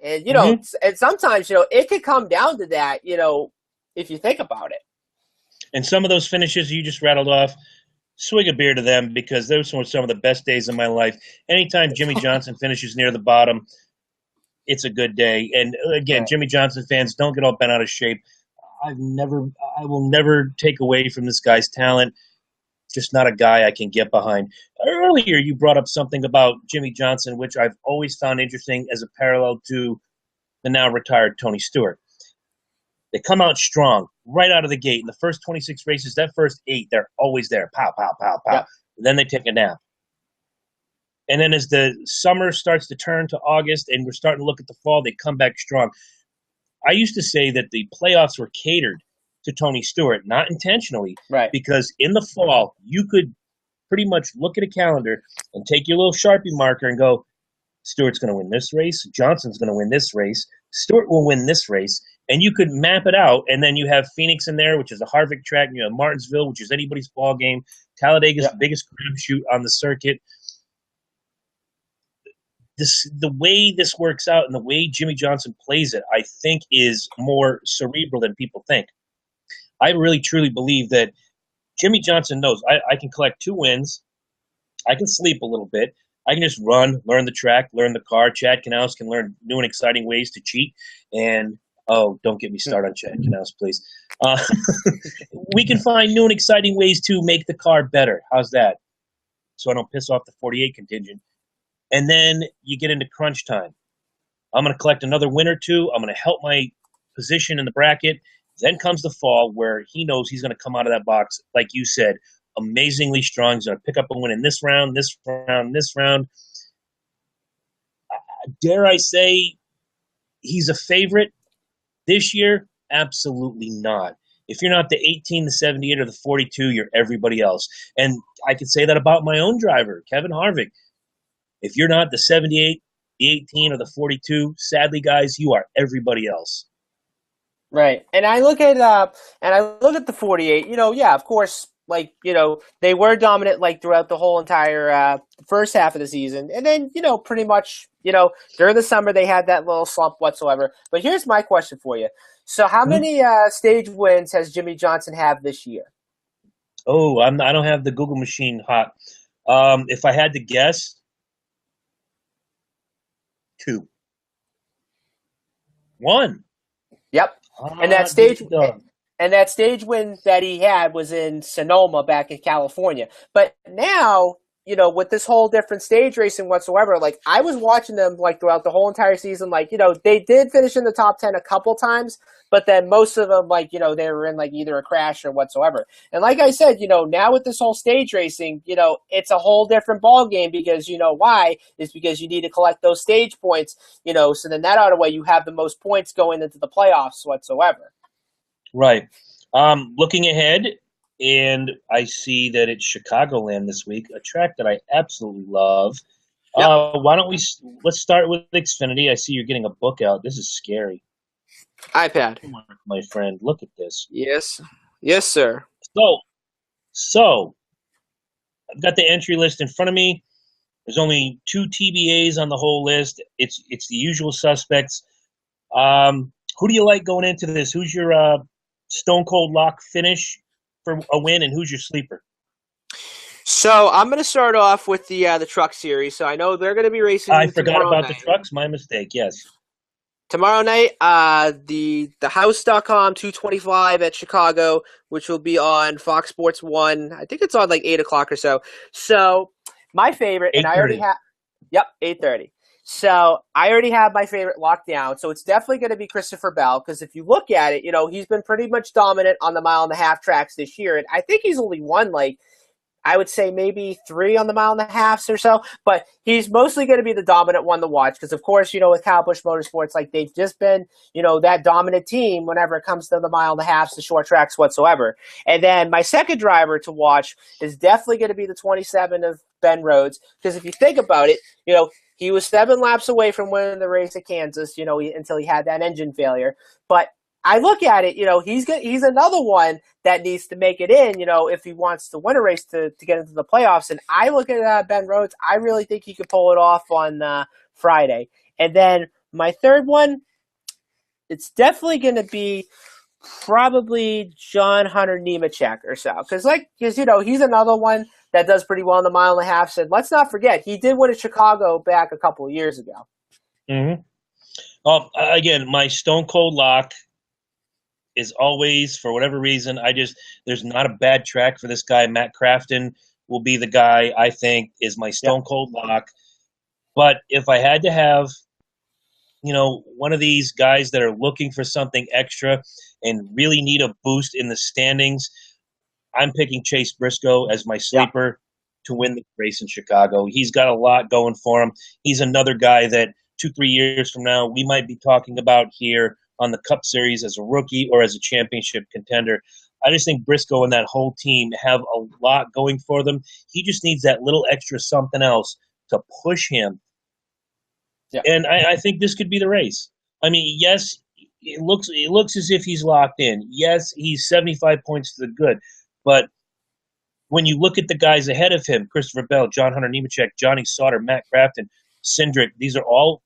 And, and sometimes, it could come down to that, if you think about it. And some of those finishes you just rattled off, swig a beer to them because those were some of the best days of my life. Anytime Jimmy Johnson finishes near the bottom, it's a good day. And again, Jimmy Johnson fans, don't get all bent out of shape. I will never take away from this guy's talent. Just not a guy I can get behind. Earlier, you brought up something about Jimmy Johnson, which I've always found interesting as a parallel to the now retired Tony Stewart. They come out strong right out of the gate. In the first 26 races, that first 8, they're always there. Pow, pow, pow, pow. Yep. Then they take a nap. And then as the summer starts to turn to August and we're starting to look at the fall, they come back strong. I used to say that the playoffs were catered to Tony Stewart, not intentionally. Right. Because in the fall, you could pretty much look at a calendar and take your little Sharpie marker and go, Stewart's going to win this race. Johnson's going to win this race. Stewart will win this race. And you could map it out, and then you have Phoenix in there, which is a Harvick track, and you have Martinsville, which is anybody's ball game. Talladega is the biggest crapshoot on the circuit. The way this works out and the way Jimmy Johnson plays it, I think, is more cerebral than people think. I really, truly believe that Jimmy Johnson knows I can collect 2 wins. I can sleep a little bit. I can just run, learn the track, learn the car. Chad Knaus can learn new and exciting ways to cheat, and oh, don't get me started on Chad Knaus, please. We can find new and exciting ways to make the car better. How's that? So I don't piss off the 48 contingent. And then you get into crunch time. I'm going to collect another win or 2. I'm going to help my position in the bracket. Then comes the fall where he knows he's going to come out of that box, like you said, amazingly strong. He's going to pick up a win in this round, this round, this round. Dare I say he's a favorite? This year, absolutely not. If you're not the 18, the 78, or the 42, you're everybody else. And I could say that about my own driver, Kevin Harvick. If you're not the 78, the 18, or the 42, sadly, guys, you are everybody else. Right. And I look at the 48, of course, like, they were dominant like throughout the whole entire first half of the season. And then, pretty much, during the summer they had that little slump whatsoever. But here's my question for you. So how many stage wins has Jimmy Johnson have this year? Oh, I don't have the Google machine hot. If I had to guess, 2. 1. Yep. And that stage And that stage win that he had was in Sonoma back in California. But now, with this whole different stage racing whatsoever, like I was watching them like throughout the whole entire season. Like, they did finish in the top 10 a couple times, but then most of them, like, they were in like either a crash or whatsoever. And like I said, now with this whole stage racing, it's a whole different ball game because why? Is because you need to collect those stage points, so then that out of the way, you have the most points going into the playoffs whatsoever. Right. Looking ahead, and I see that it's Chicagoland this week, a track that I absolutely love. Yep. Why don't let's start with Xfinity. I see you're getting a book out. This is scary. iPad. Come on, my friend, look at this. Yes. Yes, sir. So I've got the entry list in front of me. There's only 2 TBAs on the whole list. It's the usual suspects. Who do you like going into this? Who's your stone cold lock finish for a win, and who's your sleeper? So I'm going to start off with the Truck Series. So I know they're going to be racing. I forgot about the trucks. My mistake. Yes. Tomorrow night, the House.com 225 at Chicago, which will be on Fox Sports 1. I think it's on like 8 o'clock or so. So my favorite, and I already have. Yep, 8:30. So I already have my favorite locked down. So it's definitely going to be Christopher Bell because if you look at it, he's been pretty much dominant on the 1.5-mile tracks this year. And I think he's only won I would say maybe 3 on the 1.5 miles or so, but he's mostly going to be the dominant one to watch because, of course, with Kyle Busch Motorsports, like they've just been, that dominant team whenever it comes to the 1.5 miles, the short tracks whatsoever. And then my second driver to watch is definitely going to be the 27 of Ben Rhodes because if you think about it, he was 7 laps away from winning the race at Kansas, until he had that engine failure. But I look at it, he's another one that needs to make it in, if he wants to win a race to get into the playoffs. And I look at Ben Rhodes. I really think he could pull it off on Friday. And then my third one, it's definitely going to be probably John Hunter Nemechek or so. Because he's another one that does pretty well in the 1.5 miles. And let's not forget, he did win at Chicago back a couple of years ago. Mm-hmm. Well, again, my stone cold lock is always, for whatever reason, there's not a bad track for this guy. Matt Crafton will be the guy I think is my stone cold lock. But if I had to have, one of these guys that are looking for something extra and really need a boost in the standings, I'm picking Chase Briscoe as my sleeper to win the race in Chicago. He's got a lot going for him. He's another guy that 2-3 years from now we might be talking about here on the Cup Series as a rookie or as a championship contender. I just think Briscoe and that whole team have a lot going for them. He just needs that little extra something else to push him. Yeah. And I think this could be the race. I mean, yes, it looks as if he's locked in. Yes, he's 75 points to the good. But when you look at the guys ahead of him, Christopher Bell, John Hunter Nemechek, Johnny Sauter, Matt Crafton, Cindric, these are all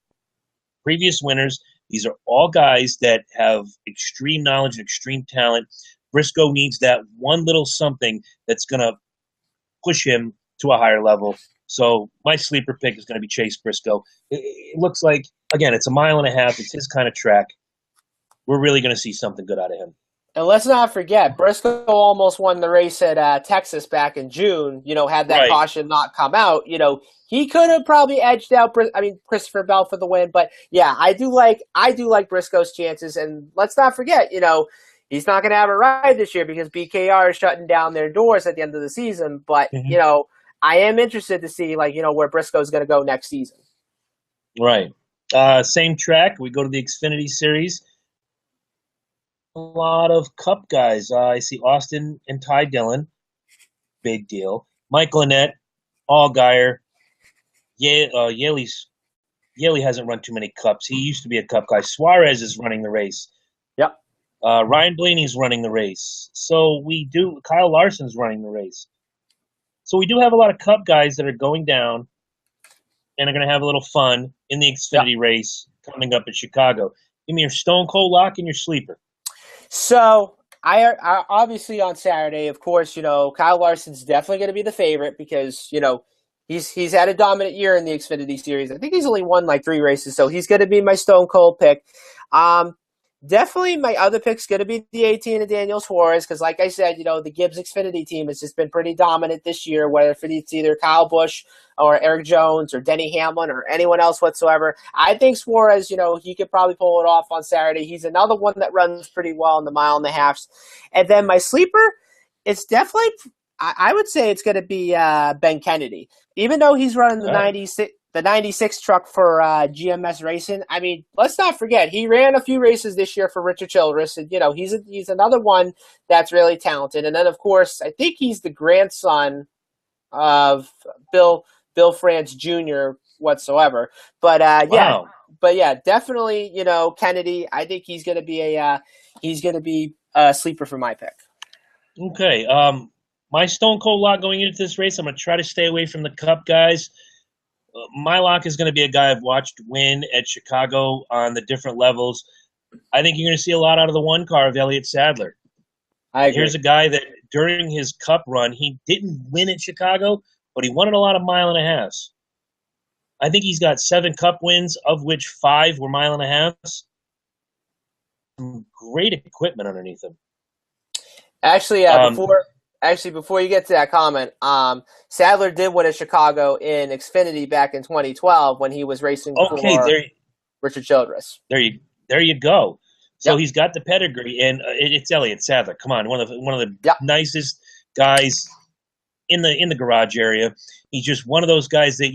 previous winners. These are all guys that have extreme knowledge and extreme talent. Briscoe needs that one little something that's going to push him to a higher level. So my sleeper pick is going to be Chase Briscoe. It looks like, again, it's a 1.5 miles. It's his kind of track. We're really going to see something good out of him. And let's not forget, Briscoe almost won the race at Texas back in June. Had that caution not come out. He could have probably edged out. Christopher Bell for the win. But yeah, I do like Briscoe's chances. And let's not forget, he's not going to have a ride this year because BKR is shutting down their doors at the end of the season. But I am interested to see where Briscoe's going to go next season. Right. Same track. We go to the Xfinity Series. A lot of Cup guys. I see Austin and Ty Dillon. Big deal. Mike Lynette, Allgaier. Yaley hasn't run too many Cups. He used to be a Cup guy. Suarez is running the race. Yep. Ryan Blaney's running the race. So Kyle Larson's running the race. So we do have a lot of Cup guys that are going down and are going to have a little fun in the Xfinity race coming up in Chicago. Give me your stone cold lock and your sleeper. So I obviously on Saturday, of course, Kyle Larson's definitely going to be the favorite because, he's had a dominant year in the Xfinity Series. I think he's only won 3 races, so he's going to be my stone cold pick. Definitely, my other pick's going to be the 18 of Daniel Suarez because, like I said, the Gibbs Xfinity team has just been pretty dominant this year, whether it's either Kyle Busch or Eric Jones or Denny Hamlin or anyone else whatsoever. I think Suarez, he could probably pull it off on Saturday. He's another one that runs pretty well in the mile and a halves. And then my sleeper, it's definitely, I would say it's going to be Ben Kennedy. Even though he's running the 96 truck for GMS Racing. I mean, let's not forget, he ran a few races this year for Richard Childress, and, he's another one that's really talented. And then, of course, I think he's the grandson of Bill France Jr. whatsoever. But, Wow. Definitely, Kennedy, I think he's going to be a sleeper for my pick. Okay. My Stone Cold lock going into this race, I'm going to try to stay away from the Cup guys. My lock is going to be a guy I've watched win at Chicago on the different levels. I think you're going to see a lot out of the one car of Elliott Sadler. I agree. Here's a guy that during his Cup run, he didn't win at Chicago, but he won at a lot of mile and a halves. I think he's got 7 Cup wins, of which 5 were mile and a halves. Some great equipment underneath him. Actually, before you get to that comment, Sadler did win at Chicago in Xfinity back in 2012 when he was racing for Richard Childress. There you go. So he's got the pedigree, and it's Elliott Sadler. Come on, one of the nicest guys in the garage area. He's just one of those guys that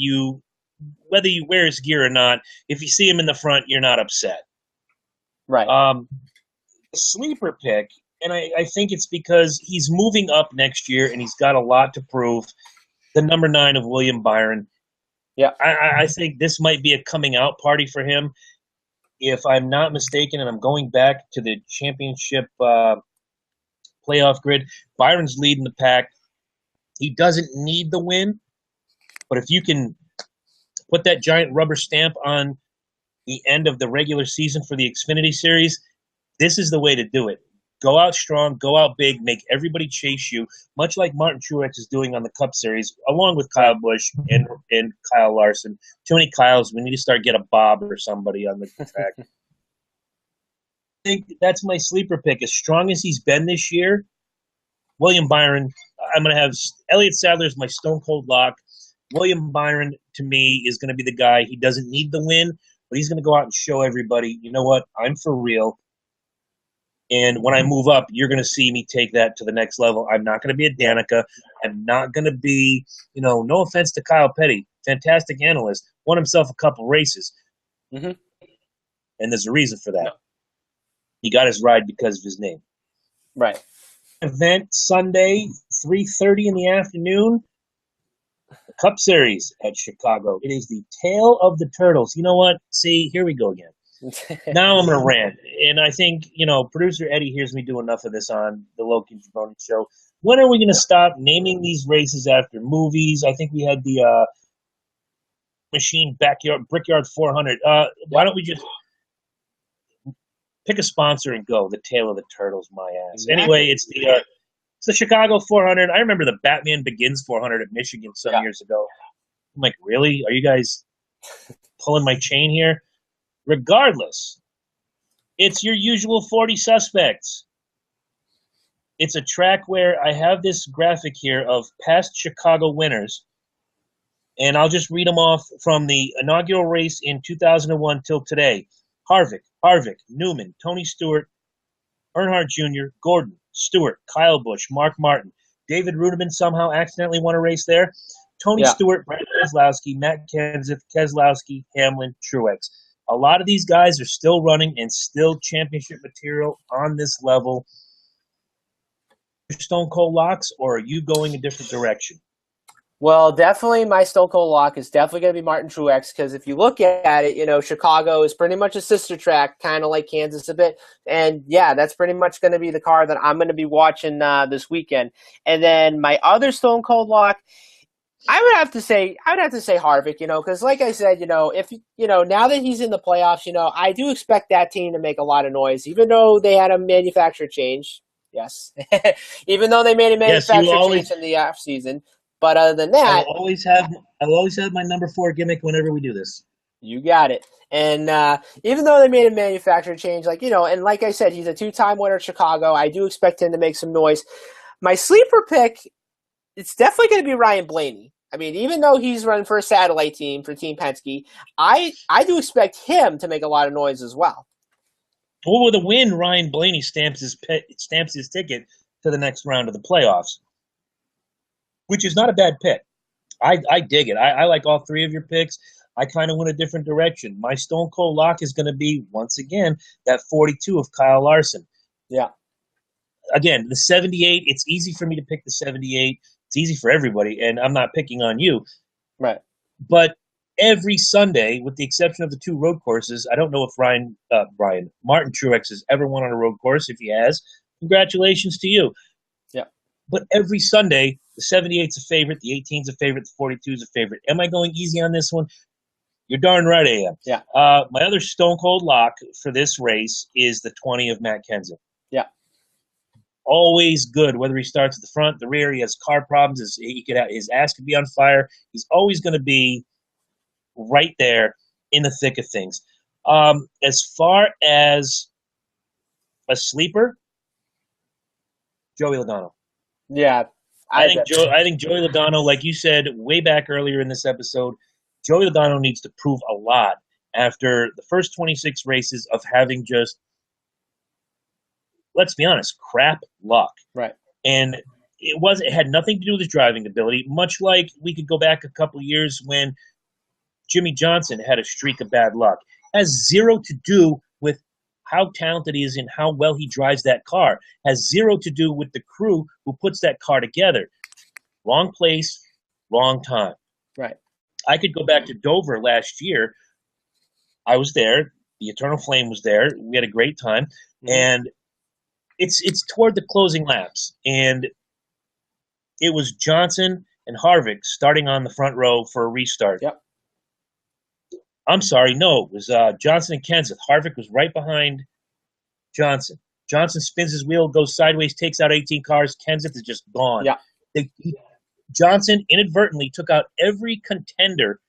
whether you wear his gear or not, if you see him in the front, you're not upset. Right. The sleeper pick. And I think it's because he's moving up next year and he's got a lot to prove. The number 9 of William Byron. Yeah. I think this might be a coming out party for him. If I'm not mistaken, and I'm going back to the championship playoff grid, Byron's leading the pack. He doesn't need the win, but if you can put that giant rubber stamp on the end of the regular season for the Xfinity Series, this is the way to do it. Go out strong, go out big, make everybody chase you, much like Martin Truex is doing on the Cup Series, along with Kyle Busch and Kyle Larson. Too many Kyles. We need to start get a Bob or somebody on the track. I think that's my sleeper pick. As strong as he's been this year, William Byron, I'm going to have Elliott Sadler as my Stone Cold lock. William Byron, to me, is going to be the guy. He doesn't need the win, but he's going to go out and show everybody, you know what, I'm for real. And when I move up, you're going to see me take that to the next level. I'm not going to be a Danica. I'm not going to be, no offense to Kyle Petty, fantastic analyst, won himself a couple races. Mm-hmm. And there's a reason for that. No. He got his ride because of his name. Right. Event Sunday, 3:30 in the afternoon. The Cup Series at Chicago. It is the Tale of the Turtles. You know what? See, here we go again. Now I'm going to rant. And I think, producer Eddie hears me do enough of this on the Loki Jaboni show. When are we going to stop naming these races after movies? I think we had the Brickyard 400. Why don't we just pick a sponsor and go? The Tale of the Turtles, my ass. Exactly. Anyway, it's the Chicago 400. I remember the Batman Begins 400 at Michigan some years ago. I'm like, really? Are you guys pulling my chain here? Regardless, it's your usual 40 suspects. It's a track where I have this graphic here of past Chicago winners, and I'll just read them off from the inaugural race in 2001 till today. Harvick, Newman, Tony Stewart, Earnhardt Jr., Gordon, Stewart, Kyle Busch, Mark Martin. David Rudiman somehow accidentally won a race there. Tony Stewart, Brad Keselowski, Matt Kenseth, Keselowski, Hamlin, Truex. A lot of these guys are still running and still championship material on this level. Stone Cold locks, or are you going a different direction? Well, definitely my Stone Cold lock is definitely going to be Martin Truex because if you look at it, Chicago is pretty much a sister track, kind of like Kansas a bit. And, that's pretty much going to be the car that I'm going to be watching this weekend. And then my other Stone Cold lock, I would have to say Harvick, because like I said, if now that he's in the playoffs, I do expect that team to make a lot of noise, even though they had a manufacturer change. Yes, even though they made a manufacturer change in the off season. But other than that, I'll always have my number 4 gimmick whenever we do this. You got it. And even though they made a manufacturer change, and like I said, he's a 2-time winner at Chicago. I do expect him to make some noise. My sleeper pick, it's definitely going to be Ryan Blaney. I mean, even though he's running for a satellite team for Team Penske, I do expect him to make a lot of noise as well. Well, with a win, Ryan Blaney stamps his ticket to the next round of the playoffs, which is not a bad pick. I dig it. I like all three of your picks. I kind of went a different direction. My Stone Cold lock is going to be, once again, that 42 of Kyle Larson. Yeah. Again, the 78, it's easy for me to pick the 78. It's easy for everybody, and I'm not picking on you. Right. But every Sunday, with the exception of the 2 road courses, I don't know if Martin Truex has ever won on a road course. If he has, congratulations to you. Yeah. But every Sunday, the 78's a favorite, the 18's a favorite, the 42's a favorite. Am I going easy on this one? You're darn right I am. Yeah. My other Stone Cold lock for this race is the 20 of Matt Kenseth. Yeah. Always good, whether he starts at the front, the rear, he has car problems, his ass could be on fire. He's always going to be right there in the thick of things. As far as a sleeper, Joey Logano. Yeah. I think Joey Logano, like you said way back earlier in this episode, Joey Logano needs to prove a lot after the first 26 races of having just, let's be honest, crap luck. Right. And it had nothing to do with his driving ability, much like we could go back a couple years when Jimmy Johnson had a streak of bad luck. It has zero to do with how talented he is and how well he drives that car. It has zero to do with the crew who puts that car together. Wrong place, wrong time. Right. I could go back to Dover last year. I was there. The Eternal Flame was there. We had a great time. Mm-hmm. And it's toward the closing laps. And it was Johnson and Harvick starting on the front row for a restart. Yep. I'm sorry. No, it was Johnson and Kenseth. Harvick was right behind Johnson. Johnson spins his wheel, goes sideways, takes out 18 cars. Kenseth is just gone. Yeah. Johnson inadvertently took out every contender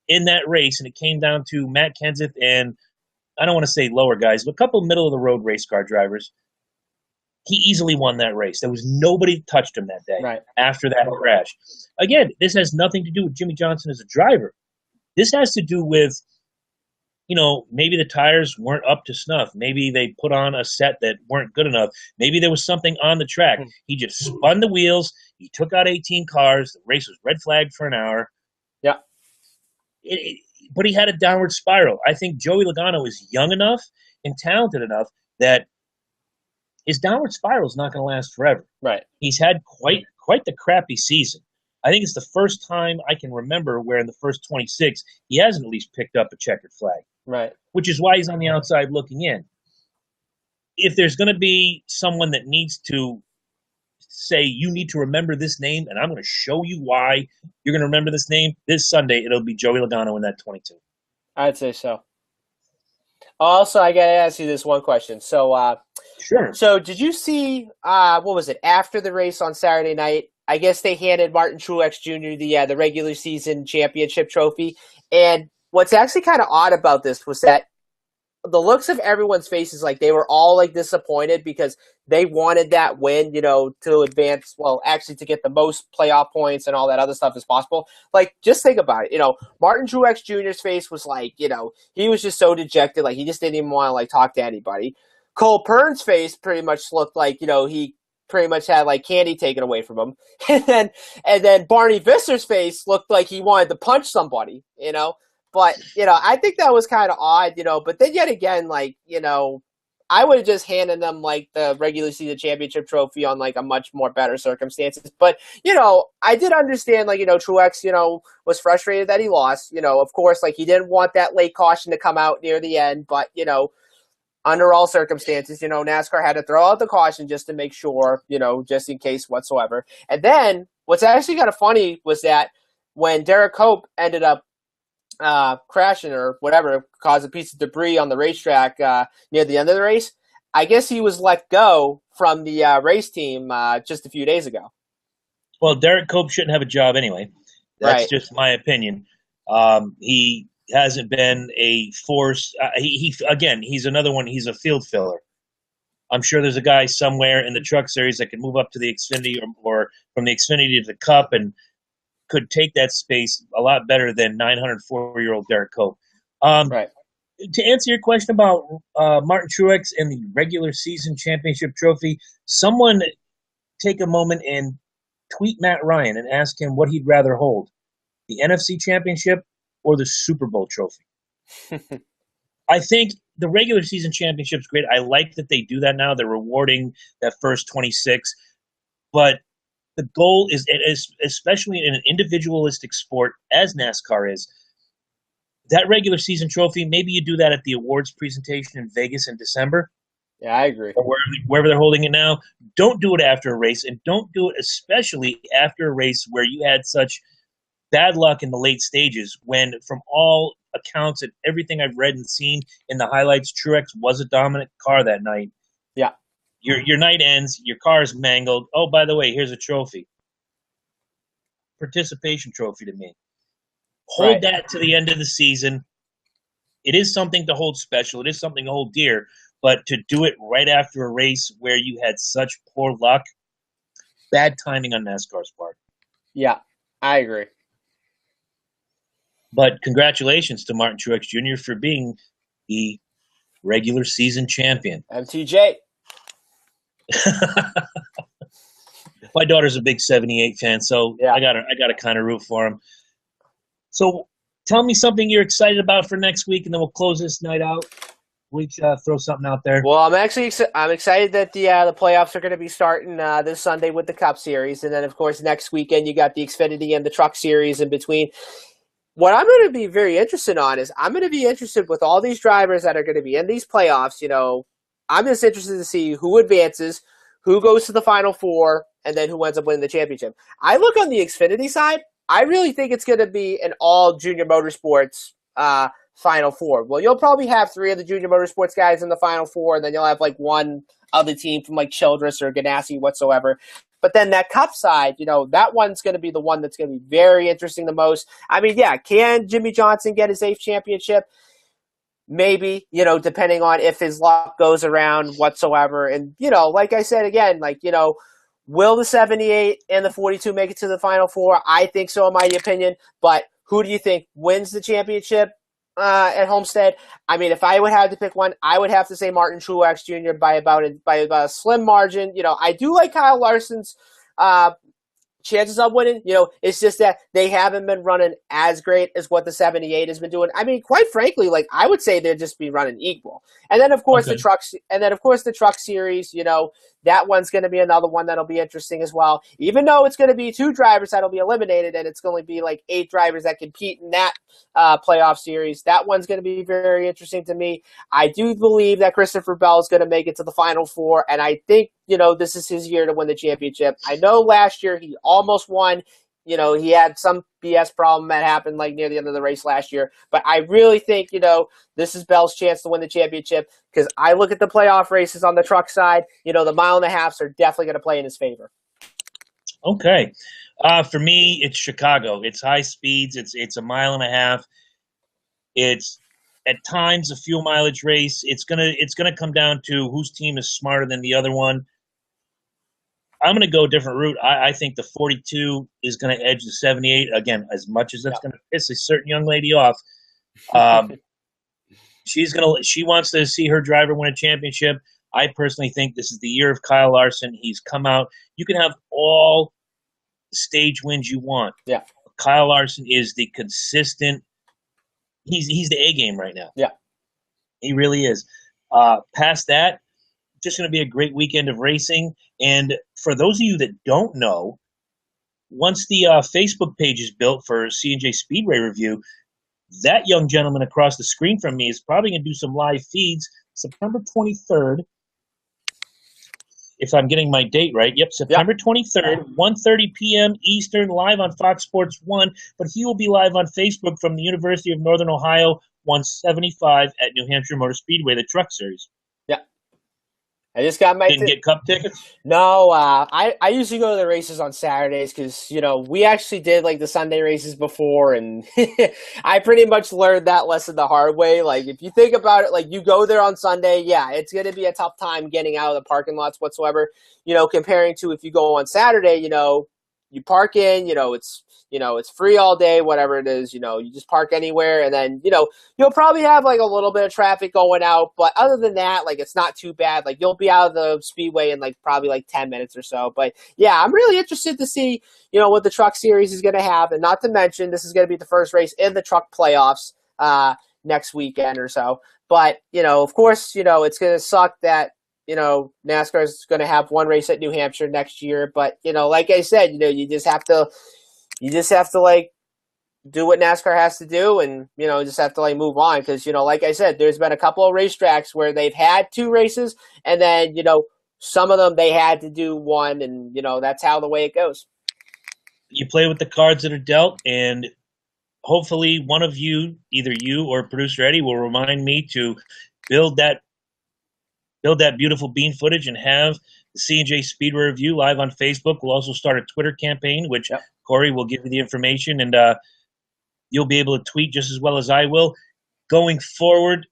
in that race, and it came down to Matt Kenseth and, I don't want to say lower guys, but a couple middle-of-the-road race car drivers. He easily won that race. There was nobody that touched him that day after that crash. Again, this has nothing to do with Jimmy Johnson as a driver. This has to do with, maybe the tires weren't up to snuff. Maybe they put on a set that weren't good enough. Maybe there was something on the track. He just spun the wheels. He took out 18 cars. The race was red flagged for an hour. Yeah. But he had a downward spiral. I think Joey Logano is young enough and talented enough that his downward spiral is not going to last forever. Right. He's had quite the crappy season. I think it's the first time I can remember where in the first 26 he hasn't at least picked up a checkered flag. Right. Which is why he's on the outside looking in. If there's going to be someone that needs to say, you need to remember this name, and I'm going to show you why you're going to remember this name, this Sunday it'll be Joey Logano in that 22. I'd say so. Also, I got to ask you this one question. So, sure. So, did you see, what was it, after the race on Saturday night, I guess they handed Martin Truex Jr. the regular season championship trophy. And what's actually kind of odd about this was that the looks of everyone's faces, like they were all like disappointed because they wanted that win, to advance, actually to get the most playoff points and all that other stuff as possible. Like, just think about it. Martin Truex Jr.'s face was like, he was just so dejected. Like, he just didn't even want to like talk to anybody. Cole Pern's face pretty much looked like, he pretty much had like candy taken away from him. And then Barney Visser's face looked like he wanted to punch somebody, But, I think that was kind of odd, But then yet again, like, I would have just handed them like the regular season championship trophy on like a much more better circumstances. But, I did understand, like, Truex, was frustrated that he lost. Of course, like he didn't want that late caution to come out near the end. But, under all circumstances, NASCAR had to throw out the caution just to make sure, just in case whatsoever. And then what's actually kind of funny was that when Derek Hope ended up crashing or whatever, caused a piece of debris on the racetrack near the end of the race, I guess he was let go from the race team just a few days ago. Well, Derek Cope shouldn't have a job anyway. That's just my opinion. He hasn't been a force. He's another one. He's a field filler. I'm sure there's a guy somewhere in the truck series that can move up to the Xfinity or from the Xfinity to the Cup and could take that space a lot better than 904-year-old Derek Cope. Right. To answer your question about Martin Truex and the regular season championship trophy, someone take a moment and tweet Matt Ryan and ask him what he'd rather hold, the NFC championship or the Super Bowl trophy. I think the regular season championship is great. I like that they do that now. They're rewarding that first 26. But the goal is, especially in an individualistic sport as NASCAR is, that regular season trophy, maybe you do that at the awards presentation in Vegas in December. Yeah, I agree. Or wherever they're holding it now. Don't do it after a race, and don't do it especially after a race where you had such bad luck in the late stages when, from all accounts and everything I've read and seen in the highlights, Truex was a dominant car that night. Yeah. Your night ends, your car is mangled. Oh, by the way, here's a trophy. Participation trophy to me. Hold that to the end of the season. It is something to hold special. It is something to hold dear. But to do it right after a race where you had such poor luck, bad timing on NASCAR's part. Yeah, I agree. But congratulations to Martin Truex Jr. for being the regular season champion. MTJ. My daughter's a big 78 fan, so yeah. I gotta kind of root for him. So tell me something you're excited about for next week, and then we'll close this night out. We throw something out there. Well, I'm excited that the playoffs are going to be starting this Sunday with the Cup Series, and then of course next weekend you got the Xfinity and the Truck Series in between. What I'm going to be very interested on is I'm going to be interested with all these drivers that are going to be in these playoffs. You know, I'm just interested to see who advances, who goes to the Final Four, and then who ends up winning the championship. I look on the Xfinity side. I really think it's going to be an all Junior Motorsports Final Four. Well, you'll probably have 3 of the Junior Motorsports guys in the Final Four, and then you'll have like one other team from like Childress or Ganassi whatsoever. But then that Cup side, you know, that one's going to be the one that's going to be very interesting the most. I mean, yeah, can Jimmy Johnson get his 8th championship? Maybe, you know, depending on if his luck goes around whatsoever. And, you know, like I said again, like, you know, will the 78 and the 42 make it to the Final Four? I think so, in my opinion. But who do you think wins the championship at Homestead? I mean, if I would have to pick one, I would have to say Martin Truex Jr. by about a slim margin. You know, I do like Kyle Larson's chances of winning. You know, it's just that they haven't been running as great as what the 78 has been doing. I mean, quite frankly, like I would say they'd just be running equal. And then of course the truck series, you know, that one's going to be another one that'll be interesting as well. Even though it's going to be 2 drivers that'll be eliminated, and it's going to be like 8 drivers that compete in that playoff series, that one's going to be very interesting to me. I do believe that Christopher Bell is going to make it to the Final Four, and I think, you know, this is his year to win the championship. I know last year he almost won. You know, he had some BS problem that happened like near the end of the race last year. But I really think, you know, this is Bell's chance to win the championship, because I look at the playoff races on the truck side. You know, the 1.5 miles are definitely going to play in his favor. Okay. For me, it's Chicago. It's high speeds. It's 1.5 miles. It's at times a fuel mileage race. It's gonna come down to whose team is smarter than the other one. I'm going to go a different route. I think the 42 is going to edge the 78. Again, as much as that's going to piss a certain young lady off, she wants to see her driver win a championship. I personally think this is the year of Kyle Larson. He's come out. You can have all the stage wins you want. Yeah, Kyle Larson is the consistent. He's the A game right now. Yeah, he really is. Past that, just going to be a great weekend of racing. And for those of you that don't know, once the Facebook page is built for J Speedway Review, that young gentleman across the screen from me is probably going to do some live feeds September 23rd. If I'm getting my date right. Yep, September 23rd, 1:30 p.m. Eastern, live on Fox Sports 1. But he will be live on Facebook from the University of Northern Ohio 175 at New Hampshire Motor Speedway, the Truck Series. Yeah. I just got my Didn't get cup tickets? No, I usually go to the races on Saturdays because, we actually did like the Sunday races before, and I pretty much learned that lesson the hard way. Like, if you think about it, like, you go there on Sunday, yeah, it's going to be a tough time getting out of the parking lots whatsoever, comparing to if you go on Saturday, you park in, it's free all day, whatever it is, you just park anywhere, and then, you'll probably have like a little bit of traffic going out, but other than that, like, it's not too bad. Like, you'll be out of the speedway in like probably like 10 minutes or so. But yeah, I'm really interested to see, what the truck series is going to have. And not to mention, this is going to be the first race in the truck playoffs next weekend or so. But, of course, it's going to suck that, NASCAR is going to have one race at New Hampshire next year. But, like I said, you just have to like do what NASCAR has to do, and just have to like move on, because like I said, there's been a couple of racetracks where they've had two races, and then some of them they had to do one, and that's how the way it goes. You play with the cards that are dealt, and hopefully one of you, either you or producer Eddie, will remind me to build that beautiful bean footage and have the C&J Speedway review live on Facebook. We'll also start a Twitter campaign, which Corey will give you the information, and you'll be able to tweet just as well as I will. Going forward,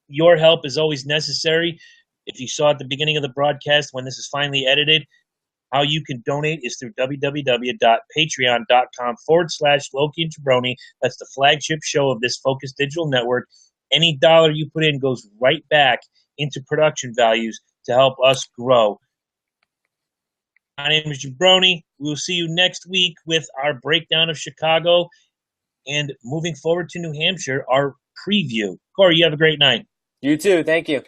your help is always necessary. If you saw at the beginning of the broadcast, when this is finally edited, how you can donate is through www.patreon.com/Loki and Jabroni. That's the flagship show of this Focus Digital Network. Any dollar you put in goes right back into production values to help us grow. My name is Jabroni. We will see you next week with our breakdown of Chicago, and moving forward to New Hampshire, our preview. Corey, you have a great night. You too. Thank you.